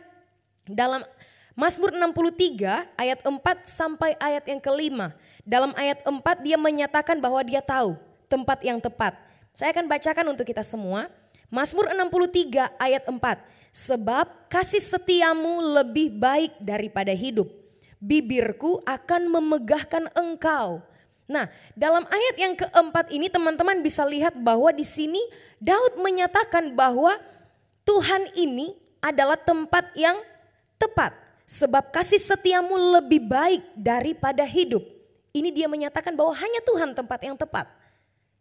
dalam Mazmur 63 ayat 4 sampai ayat yang ke-5. Dalam ayat 4 dia menyatakan bahwa dia tahu tempat yang tepat. Saya akan bacakan untuk kita semua. Mazmur 63 ayat 4. Sebab kasih setiamu lebih baik daripada hidup. Bibirku akan memegahkan engkau. Nah, dalam ayat yang keempat ini teman-teman bisa lihat bahwa di sini Daud menyatakan bahwa Tuhan ini adalah tempat yang tepat. Sebab kasih setiamu lebih baik daripada hidup. Ini dia menyatakan bahwa hanya Tuhan tempat yang tepat.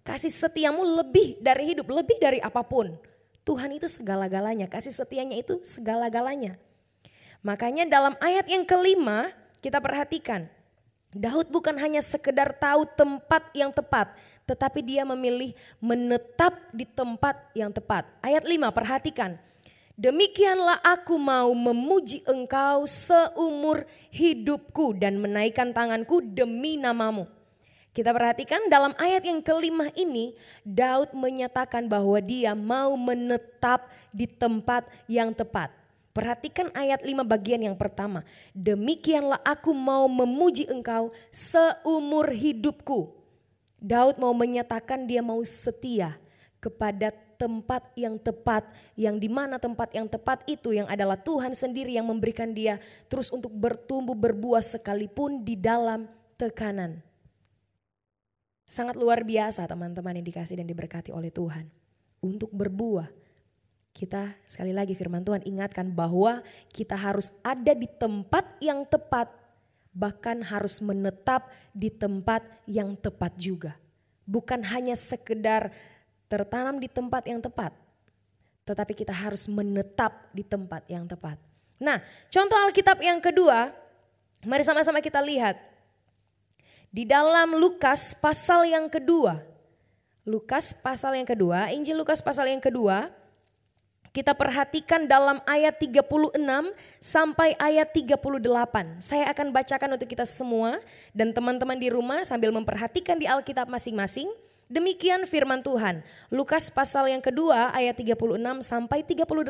Kasih setiamu lebih dari hidup, lebih dari apapun. Tuhan itu segala-galanya, kasih setianya itu segala-galanya. Makanya dalam ayat yang kelima kita perhatikan. Daud bukan hanya sekedar tahu tempat yang tepat, tetapi dia memilih menetap di tempat yang tepat. Ayat 5 perhatikan. Demikianlah aku mau memuji engkau seumur hidupku dan menaikkan tanganku demi namamu. Kita perhatikan dalam ayat yang kelima ini Daud menyatakan bahwa dia mau menetap di tempat yang tepat. Perhatikan ayat 5 bagian yang pertama. Demikianlah aku mau memuji engkau seumur hidupku. Daud mau menyatakan dia mau setia kepada tempat yang tepat, yang dimana tempat yang tepat itu yang adalah Tuhan sendiri yang memberikan dia terus untuk bertumbuh berbuah sekalipun di dalam tekanan. Sangat luar biasa teman-teman yang dikasih dan diberkati oleh Tuhan. Untuk berbuah, kita sekali lagi firman Tuhan ingatkan bahwa kita harus ada di tempat yang tepat, bahkan harus menetap di tempat yang tepat juga. Bukan hanya sekedar tertanam di tempat yang tepat, tetapi kita harus menetap di tempat yang tepat. Nah, contoh Alkitab yang kedua, mari sama-sama kita lihat. Di dalam Lukas pasal yang kedua, Lukas pasal yang kedua, Injil Lukas pasal yang kedua, kita perhatikan dalam ayat 36 sampai ayat 38. Saya akan bacakan untuk kita semua dan teman-teman di rumah sambil memperhatikan di Alkitab masing-masing. Demikian firman Tuhan. Lukas pasal yang kedua ayat 36 sampai 38.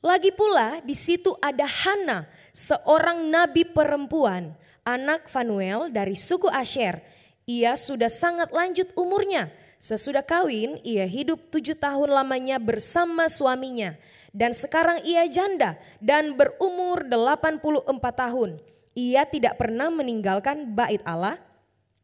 Lagi pula di situ ada Hana, seorang nabi perempuan, anak Fanuel dari suku Asher. Ia sudah sangat lanjut umurnya. Sesudah kawin ia hidup 7 tahun lamanya bersama suaminya. Dan sekarang ia janda dan berumur 84 tahun. Ia tidak pernah meninggalkan bait Allah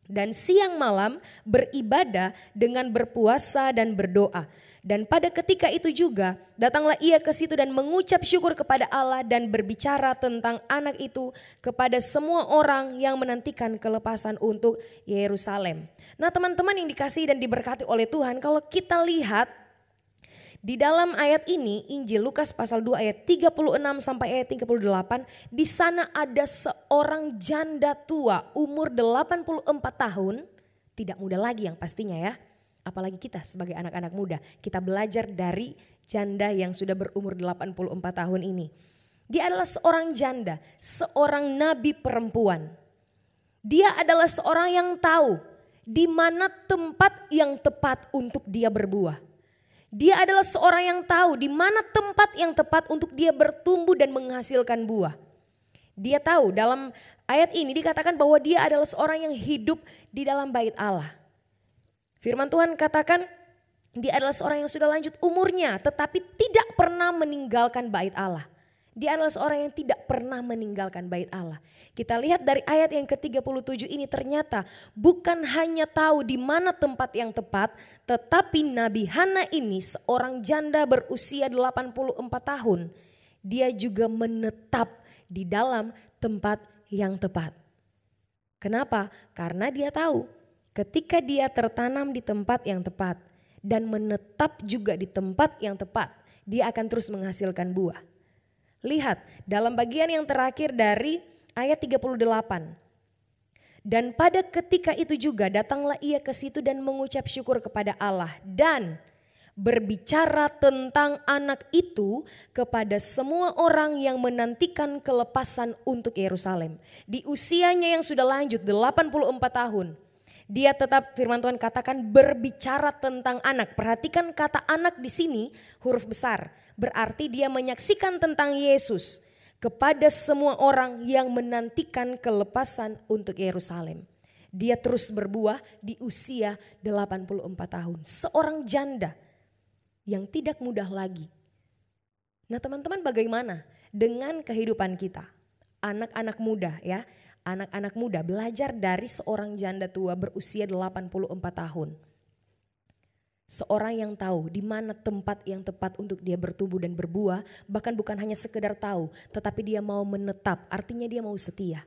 dan siang malam beribadah dengan berpuasa dan berdoa. Dan pada ketika itu juga datanglah ia ke situ dan mengucap syukur kepada Allah dan berbicara tentang anak itu kepada semua orang yang menantikan kelepasan untuk Yerusalem. Nah teman-teman yang dikasihi dan diberkati oleh Tuhan, kalau kita lihat di dalam ayat ini Injil Lukas pasal 2 ayat 36 sampai ayat 38, di sana ada seorang janda tua umur 84 tahun, tidak muda lagi yang pastinya ya. Apalagi kita sebagai anak-anak muda, kita belajar dari janda yang sudah berumur 84 tahun ini. Dia adalah seorang janda, seorang nabi perempuan. Dia adalah seorang yang tahu di mana tempat yang tepat untuk dia berbuah. Dia adalah seorang yang tahu di mana tempat yang tepat untuk dia bertumbuh dan menghasilkan buah. Dia tahu dalam ayat ini dikatakan bahwa dia adalah seorang yang hidup di dalam bait Allah. Firman Tuhan katakan dia adalah seorang yang sudah lanjut umurnya tetapi tidak pernah meninggalkan bait Allah. Dia adalah seorang yang tidak pernah meninggalkan bait Allah. Kita lihat dari ayat yang ke-37 ini ternyata bukan hanya tahu di mana tempat yang tepat, tetapi Nabi Hana ini seorang janda berusia 84 tahun. Dia juga menetap di dalam tempat yang tepat. Kenapa? Karena dia tahu ketika dia tertanam di tempat yang tepat dan menetap juga di tempat yang tepat, dia akan terus menghasilkan buah. Lihat dalam bagian yang terakhir dari ayat 38. Dan pada ketika itu juga datanglah ia ke situ dan mengucap syukur kepada Allah dan berbicara tentang anak itu kepada semua orang yang menantikan kelepasan untuk Yerusalem. Di usianya yang sudah lanjut 84 tahun. Dia tetap firman Tuhan katakan berbicara tentang anak. Perhatikan kata anak di sini huruf besar. Berarti dia menyaksikan tentang Yesus kepada semua orang yang menantikan kelepasan untuk Yerusalem. Dia terus berbuah di usia 84 tahun. Seorang janda yang tidak mudah lagi. Nah teman-teman bagaimana dengan kehidupan kita? Anak-anak muda ya. Anak-anak muda belajar dari seorang janda tua berusia 84 tahun. Seorang yang tahu di mana tempat yang tepat untuk dia bertumbuh dan berbuah, bahkan bukan hanya sekedar tahu, tetapi dia mau menetap, artinya dia mau setia.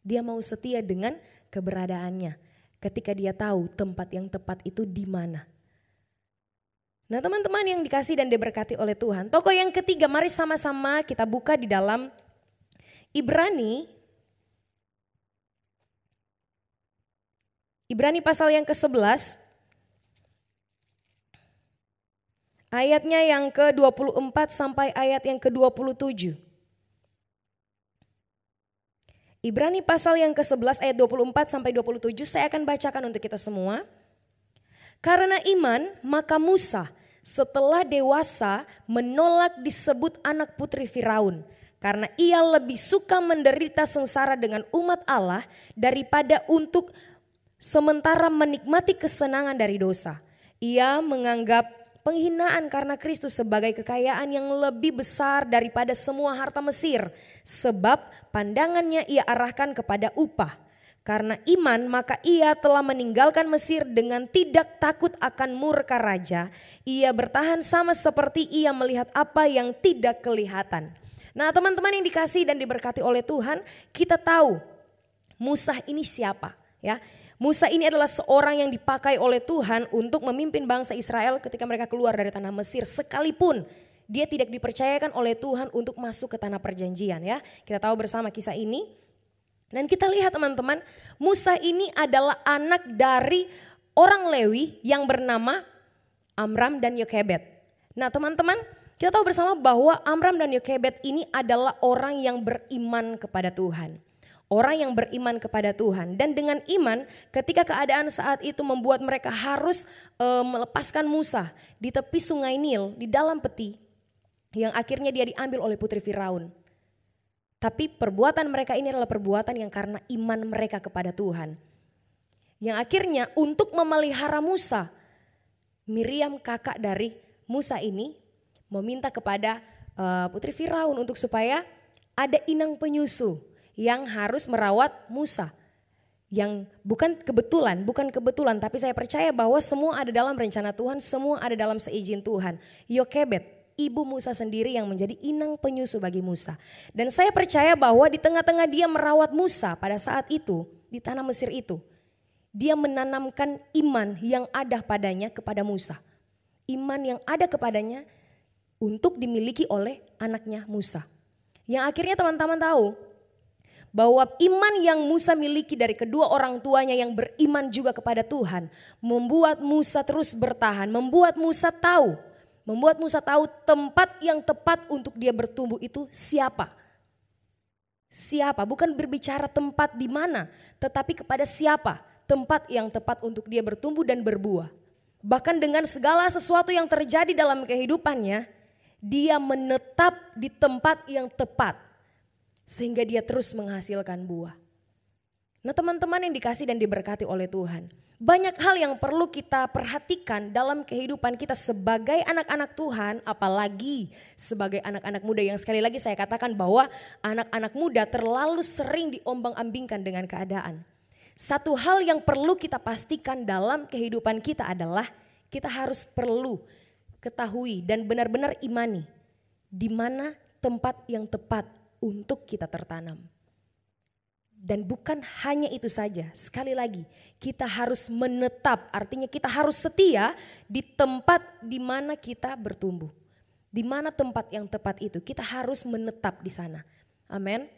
Dia mau setia dengan keberadaannya ketika dia tahu tempat yang tepat itu di mana. Nah teman-teman yang dikasih dan diberkati oleh Tuhan, tokoh yang ketiga mari sama-sama kita buka di dalam Ibrani pasal yang ke-11. Ayatnya yang ke-24 sampai ayat yang ke-27. Ibrani pasal yang ke-11 ayat 24 sampai 27 saya akan bacakan untuk kita semua. Karena iman maka Musa setelah dewasa menolak disebut anak putri Firaun. Karena ia lebih suka menderita sengsara dengan umat Allah daripada untuk sementara menikmati kesenangan dari dosa. Ia menganggap penghinaan karena Kristus sebagai kekayaan yang lebih besar daripada semua harta Mesir. Sebab pandangannya ia arahkan kepada upah. Karena iman maka ia telah meninggalkan Mesir dengan tidak takut akan murka raja. Ia bertahan sama seperti ia melihat apa yang tidak kelihatan. Nah teman-teman yang dikasihi dan diberkati oleh Tuhan, kita tahu Musa ini siapa ya. Musa ini adalah seorang yang dipakai oleh Tuhan untuk memimpin bangsa Israel ketika mereka keluar dari tanah Mesir. Sekalipun dia tidak dipercayakan oleh Tuhan untuk masuk ke tanah perjanjian ya. Kita tahu bersama kisah ini. Dan kita lihat teman-teman, Musa ini adalah anak dari orang Lewi yang bernama Amram dan Yokebed. Nah teman-teman, kita tahu bersama bahwa Amram dan Yokebed ini adalah orang yang beriman kepada Tuhan. Orang yang beriman kepada Tuhan, dan dengan iman ketika keadaan saat itu membuat mereka harus melepaskan Musa di tepi sungai Nil di dalam peti yang akhirnya dia diambil oleh putri Firaun. Tapi perbuatan mereka ini adalah perbuatan yang karena iman mereka kepada Tuhan. Yang akhirnya untuk memelihara Musa, Miriam kakak dari Musa ini meminta kepada putri Firaun untuk supaya ada inang penyusu yang harus merawat Musa. Yang bukan kebetulan, tapi saya percaya bahwa semua ada dalam rencana Tuhan, semua ada dalam seizin Tuhan. Yokebed, ibu Musa sendiri yang menjadi inang penyusu bagi Musa. Dan saya percaya bahwa di tengah-tengah dia merawat Musa pada saat itu, di tanah Mesir itu, dia menanamkan iman yang ada padanya kepada Musa. Iman yang ada kepadanya untuk dimiliki oleh anaknya Musa. Yang akhirnya teman-teman tahu bahwa iman yang Musa miliki dari kedua orang tuanya yang beriman juga kepada Tuhan membuat Musa terus bertahan, membuat Musa tahu tempat yang tepat untuk dia bertumbuh itu siapa. Siapa, bukan berbicara tempat di mana, tetapi kepada siapa tempat yang tepat untuk dia bertumbuh dan berbuah. Bahkan dengan segala sesuatu yang terjadi dalam kehidupannya, dia menetap di tempat yang tepat. Sehingga dia terus menghasilkan buah. Nah teman-teman yang dikasih dan diberkati oleh Tuhan. Banyak hal yang perlu kita perhatikan dalam kehidupan kita sebagai anak-anak Tuhan. Apalagi sebagai anak-anak muda yang sekali lagi saya katakan bahwa anak-anak muda terlalu sering diombang-ambingkan dengan keadaan. Satu hal yang perlu kita pastikan dalam kehidupan kita adalah kita harus perlu ketahui dan benar-benar imani di mana tempat yang tepat untuk kita tertanam. Dan bukan hanya itu saja, sekali lagi kita harus menetap, artinya kita harus setia di tempat di mana kita bertumbuh. Di mana tempat yang tepat itu, kita harus menetap di sana. Amin.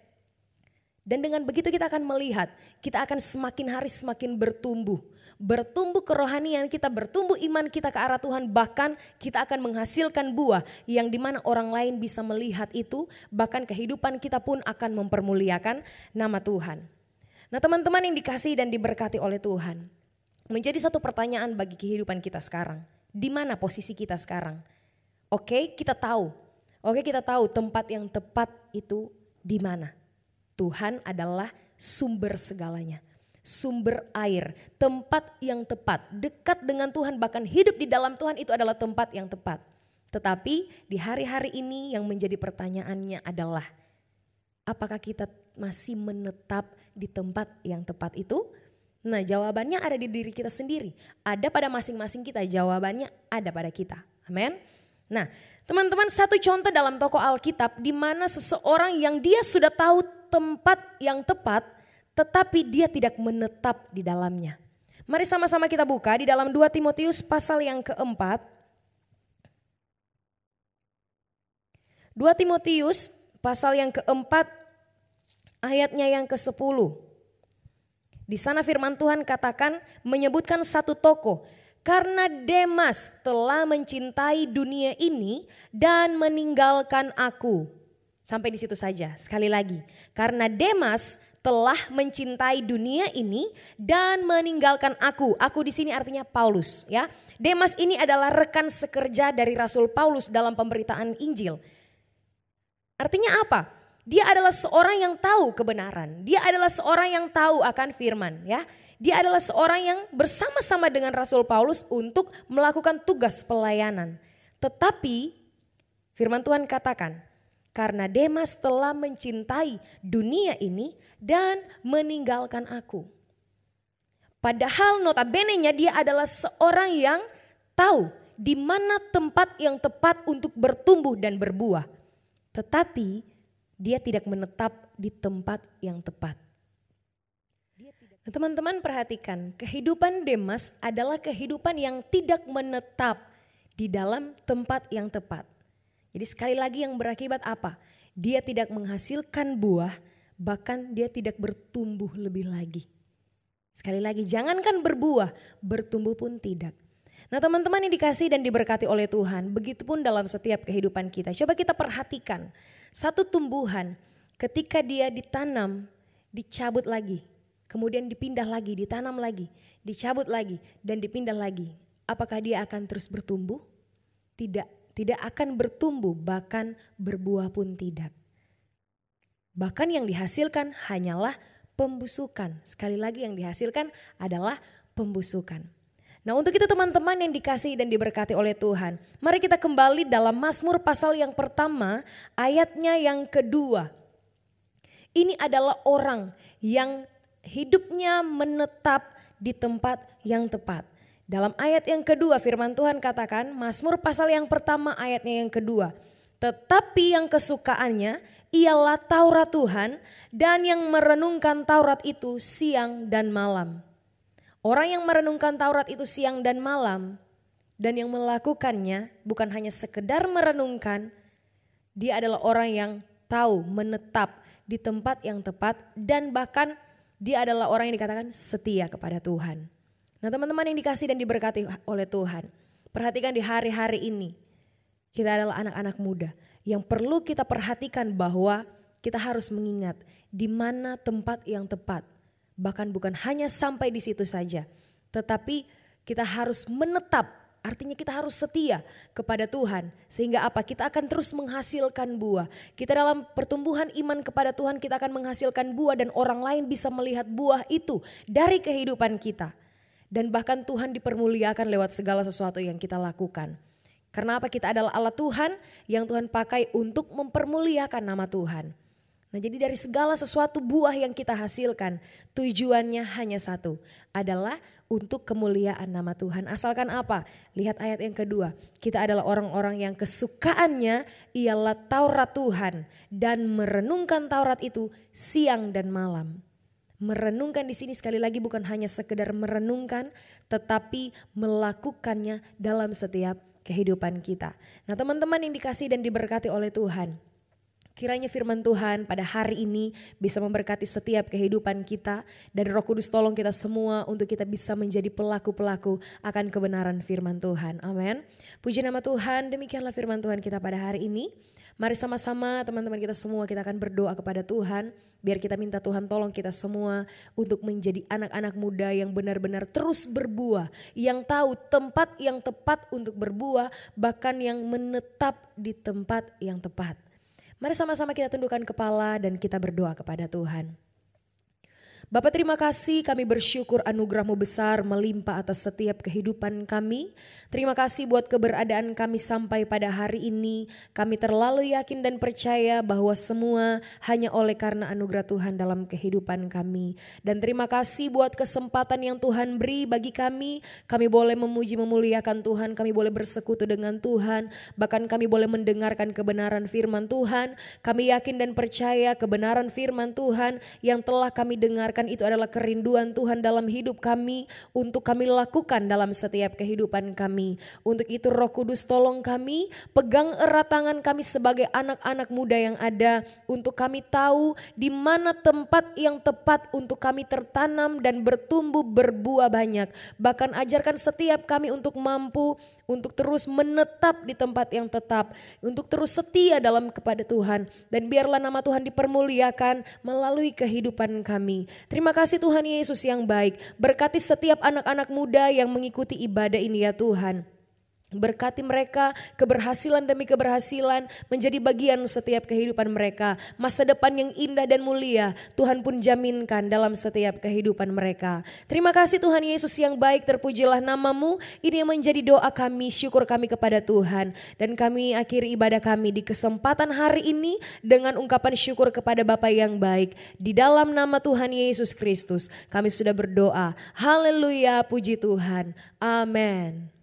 Dan dengan begitu kita akan melihat, kita akan semakin hari semakin bertumbuh. Bertumbuh kerohanian kita, bertumbuh iman kita ke arah Tuhan, bahkan kita akan menghasilkan buah yang dimana orang lain bisa melihat itu, bahkan kehidupan kita pun akan mempermuliakan nama Tuhan. Nah teman-teman yang dikasihi dan diberkati oleh Tuhan, menjadi satu pertanyaan bagi kehidupan kita sekarang, di mana posisi kita sekarang? Oke, kita tahu tempat yang tepat itu di mana. Tuhan adalah sumber segalanya. Sumber air, tempat yang tepat, dekat dengan Tuhan, bahkan hidup di dalam Tuhan itu adalah tempat yang tepat. Tetapi di hari-hari ini yang menjadi pertanyaannya adalah, apakah kita masih menetap di tempat yang tepat itu? Nah jawabannya ada di diri kita sendiri, ada pada masing-masing kita, jawabannya ada pada kita. Amin. Nah teman-teman, satu contoh dalam tokoh Alkitab di mana seseorang yang dia sudah tahu tempat yang tepat, tetapi dia tidak menetap di dalamnya. Mari sama-sama kita buka di dalam 2 Timotius pasal yang keempat. 2 Timotius pasal yang keempat ayatnya yang ke-10. Di sana firman Tuhan katakan, menyebutkan satu tokoh. Karena Demas telah mencintai dunia ini dan meninggalkan aku. Sampai di situ saja, sekali lagi. Karena Demas telah mencintai dunia ini dan meninggalkan aku. Aku di sini artinya Paulus, ya. Demas ini adalah rekan sekerja dari Rasul Paulus dalam pemberitaan Injil. Artinya apa? Dia adalah seorang yang tahu kebenaran. Dia adalah seorang yang tahu akan firman, ya. Dia adalah seorang yang bersama-sama dengan Rasul Paulus untuk melakukan tugas pelayanan. Tetapi firman Tuhan katakan, karena Demas telah mencintai dunia ini dan meninggalkan aku. Padahal notabene-nya dia adalah seorang yang tahu di mana tempat yang tepat untuk bertumbuh dan berbuah. Tetapi dia tidak menetap di tempat yang tepat. Nah, teman-teman perhatikan, kehidupan Demas adalah kehidupan yang tidak menetap di dalam tempat yang tepat. Jadi sekali lagi yang berakibat apa? Dia tidak menghasilkan buah, bahkan dia tidak bertumbuh lebih lagi. Sekali lagi, jangankan berbuah, bertumbuh pun tidak. Nah teman-teman yang dikasih dan diberkati oleh Tuhan, begitupun dalam setiap kehidupan kita. Coba kita perhatikan, satu tumbuhan ketika dia ditanam, dicabut lagi, kemudian dipindah lagi, ditanam lagi, dicabut lagi, dan dipindah lagi. Apakah dia akan terus bertumbuh? Tidak akan bertumbuh, bahkan berbuah pun tidak. Bahkan yang dihasilkan hanyalah pembusukan. Sekali lagi yang dihasilkan adalah pembusukan. Nah untuk itu teman-teman yang dikasihi dan diberkati oleh Tuhan, mari kita kembali dalam Mazmur pasal yang pertama, ayatnya yang kedua. Ini adalah orang yang hidupnya menetap di tempat yang tepat. Dalam ayat yang kedua firman Tuhan katakan, Mazmur pasal yang pertama ayatnya yang kedua. Tetapi yang kesukaannya ialah Taurat Tuhan, dan yang merenungkan Taurat itu siang dan malam. Orang yang merenungkan Taurat itu siang dan malam dan yang melakukannya bukan hanya sekedar merenungkan, dia adalah orang yang tahu menetap di tempat yang tepat dan bahkan dia adalah orang yang dikatakan setia kepada Tuhan. Nah teman-teman yang dikasih dan diberkati oleh Tuhan, perhatikan di hari-hari ini kita adalah anak-anak muda yang perlu kita perhatikan bahwa kita harus mengingat di mana tempat yang tepat. Bahkan bukan hanya sampai di situ saja, tetapi kita harus menetap, artinya kita harus setia kepada Tuhan. Sehingga apa? Kita akan terus menghasilkan buah. Kita dalam pertumbuhan iman kepada Tuhan kita akan menghasilkan buah dan orang lain bisa melihat buah itu dari kehidupan kita. Dan bahkan Tuhan dipermuliakan lewat segala sesuatu yang kita lakukan. Karena apa? Kita adalah alat Tuhan yang Tuhan pakai untuk mempermuliakan nama Tuhan. Nah jadi dari segala sesuatu buah yang kita hasilkan, tujuannya hanya satu, adalah untuk kemuliaan nama Tuhan. Asalkan apa? Lihat ayat yang kedua, kita adalah orang-orang yang kesukaannya ialah Taurat Tuhan dan merenungkan Taurat itu siang dan malam. Merenungkan di sini sekali lagi bukan hanya sekedar merenungkan, tetapi melakukannya dalam setiap kehidupan kita. Nah teman-teman yang dikasih dan diberkati oleh Tuhan, kiranya firman Tuhan pada hari ini bisa memberkati setiap kehidupan kita dan Roh Kudus tolong kita semua untuk kita bisa menjadi pelaku-pelaku akan kebenaran firman Tuhan. Amin. Puji nama Tuhan, demikianlah firman Tuhan kita pada hari ini. Mari sama-sama teman-teman kita semua kita akan berdoa kepada Tuhan. Biar kita minta Tuhan tolong kita semua untuk menjadi anak-anak muda yang benar-benar terus berbuah. Yang tahu tempat yang tepat untuk berbuah, bahkan yang menetap di tempat yang tepat. Mari sama-sama kita tundukkan kepala dan kita berdoa kepada Tuhan. Bapa terima kasih, kami bersyukur anugerah-Mu besar melimpah atas setiap kehidupan kami. Terima kasih buat keberadaan kami sampai pada hari ini. Kami terlalu yakin dan percaya bahwa semua hanya oleh karena anugerah Tuhan dalam kehidupan kami. Dan terima kasih buat kesempatan yang Tuhan beri bagi kami. Kami boleh memuji memuliakan Tuhan, kami boleh bersekutu dengan Tuhan. Bahkan kami boleh mendengarkan kebenaran firman Tuhan. Kami yakin dan percaya kebenaran firman Tuhan yang telah kami dengarkan itu adalah kerinduan Tuhan dalam hidup kami untuk kami lakukan dalam setiap kehidupan kami. Untuk itu Roh Kudus tolong kami, pegang erat tangan kami sebagai anak-anak muda yang ada untuk kami tahu di mana tempat yang tepat untuk kami tertanam dan bertumbuh berbuah banyak. Bahkan ajarkan setiap kami untuk mampu untuk terus menetap di tempat yang tetap, untuk terus setia dalam kepada Tuhan, dan biarlah nama Tuhan dipermuliakan melalui kehidupan kami. Terima kasih Tuhan Yesus yang baik, berkati setiap anak-anak muda yang mengikuti ibadah ini ya Tuhan. Berkati mereka keberhasilan demi keberhasilan menjadi bagian setiap kehidupan mereka. Masa depan yang indah dan mulia Tuhan pun jaminkan dalam setiap kehidupan mereka. Terima kasih Tuhan Yesus yang baik, terpujilah nama-Mu. Ini yang menjadi doa kami, syukur kami kepada Tuhan. Dan kami akhiri ibadah kami di kesempatan hari ini dengan ungkapan syukur kepada Bapa yang baik. Di dalam nama Tuhan Yesus Kristus kami sudah berdoa. Haleluya, puji Tuhan. Amin.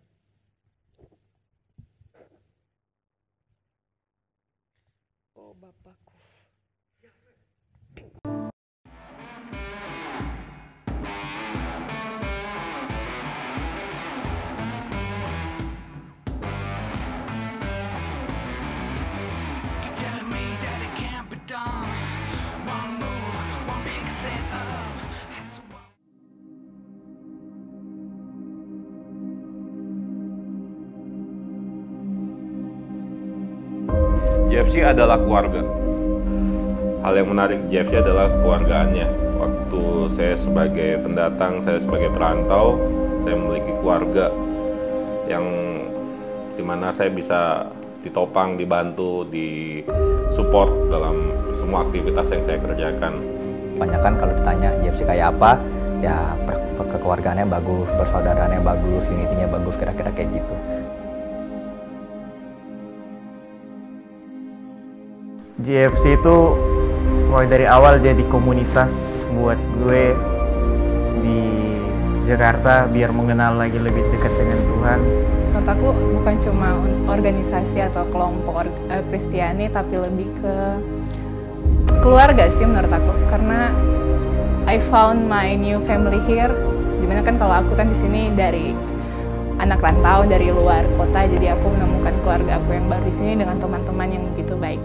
JFC adalah keluarga. Hal yang menarik JFC adalah keluargaannya. Waktu saya sebagai pendatang, saya sebagai perantau, saya memiliki keluarga yang dimana saya bisa ditopang, dibantu, disupport dalam semua aktivitas yang saya kerjakan. Kebanyakan kalau ditanya JFC kayak apa, ya kekeluargaannya bagus, persaudaraannya bagus, unity-nya bagus, kira-kira kayak gitu. JFC itu mulai dari awal jadi komunitas buat gue di Jakarta biar mengenal lagi lebih dekat dengan Tuhan. Menurut aku bukan cuma organisasi atau kelompok Kristiani, tapi lebih ke keluarga sih menurut aku. Karena I found my new family here. Dimana kan kalau aku kan di sini dari anak rantau dari luar kota, jadi aku menemukan keluarga aku yang baru di sini dengan teman-teman yang begitu baik.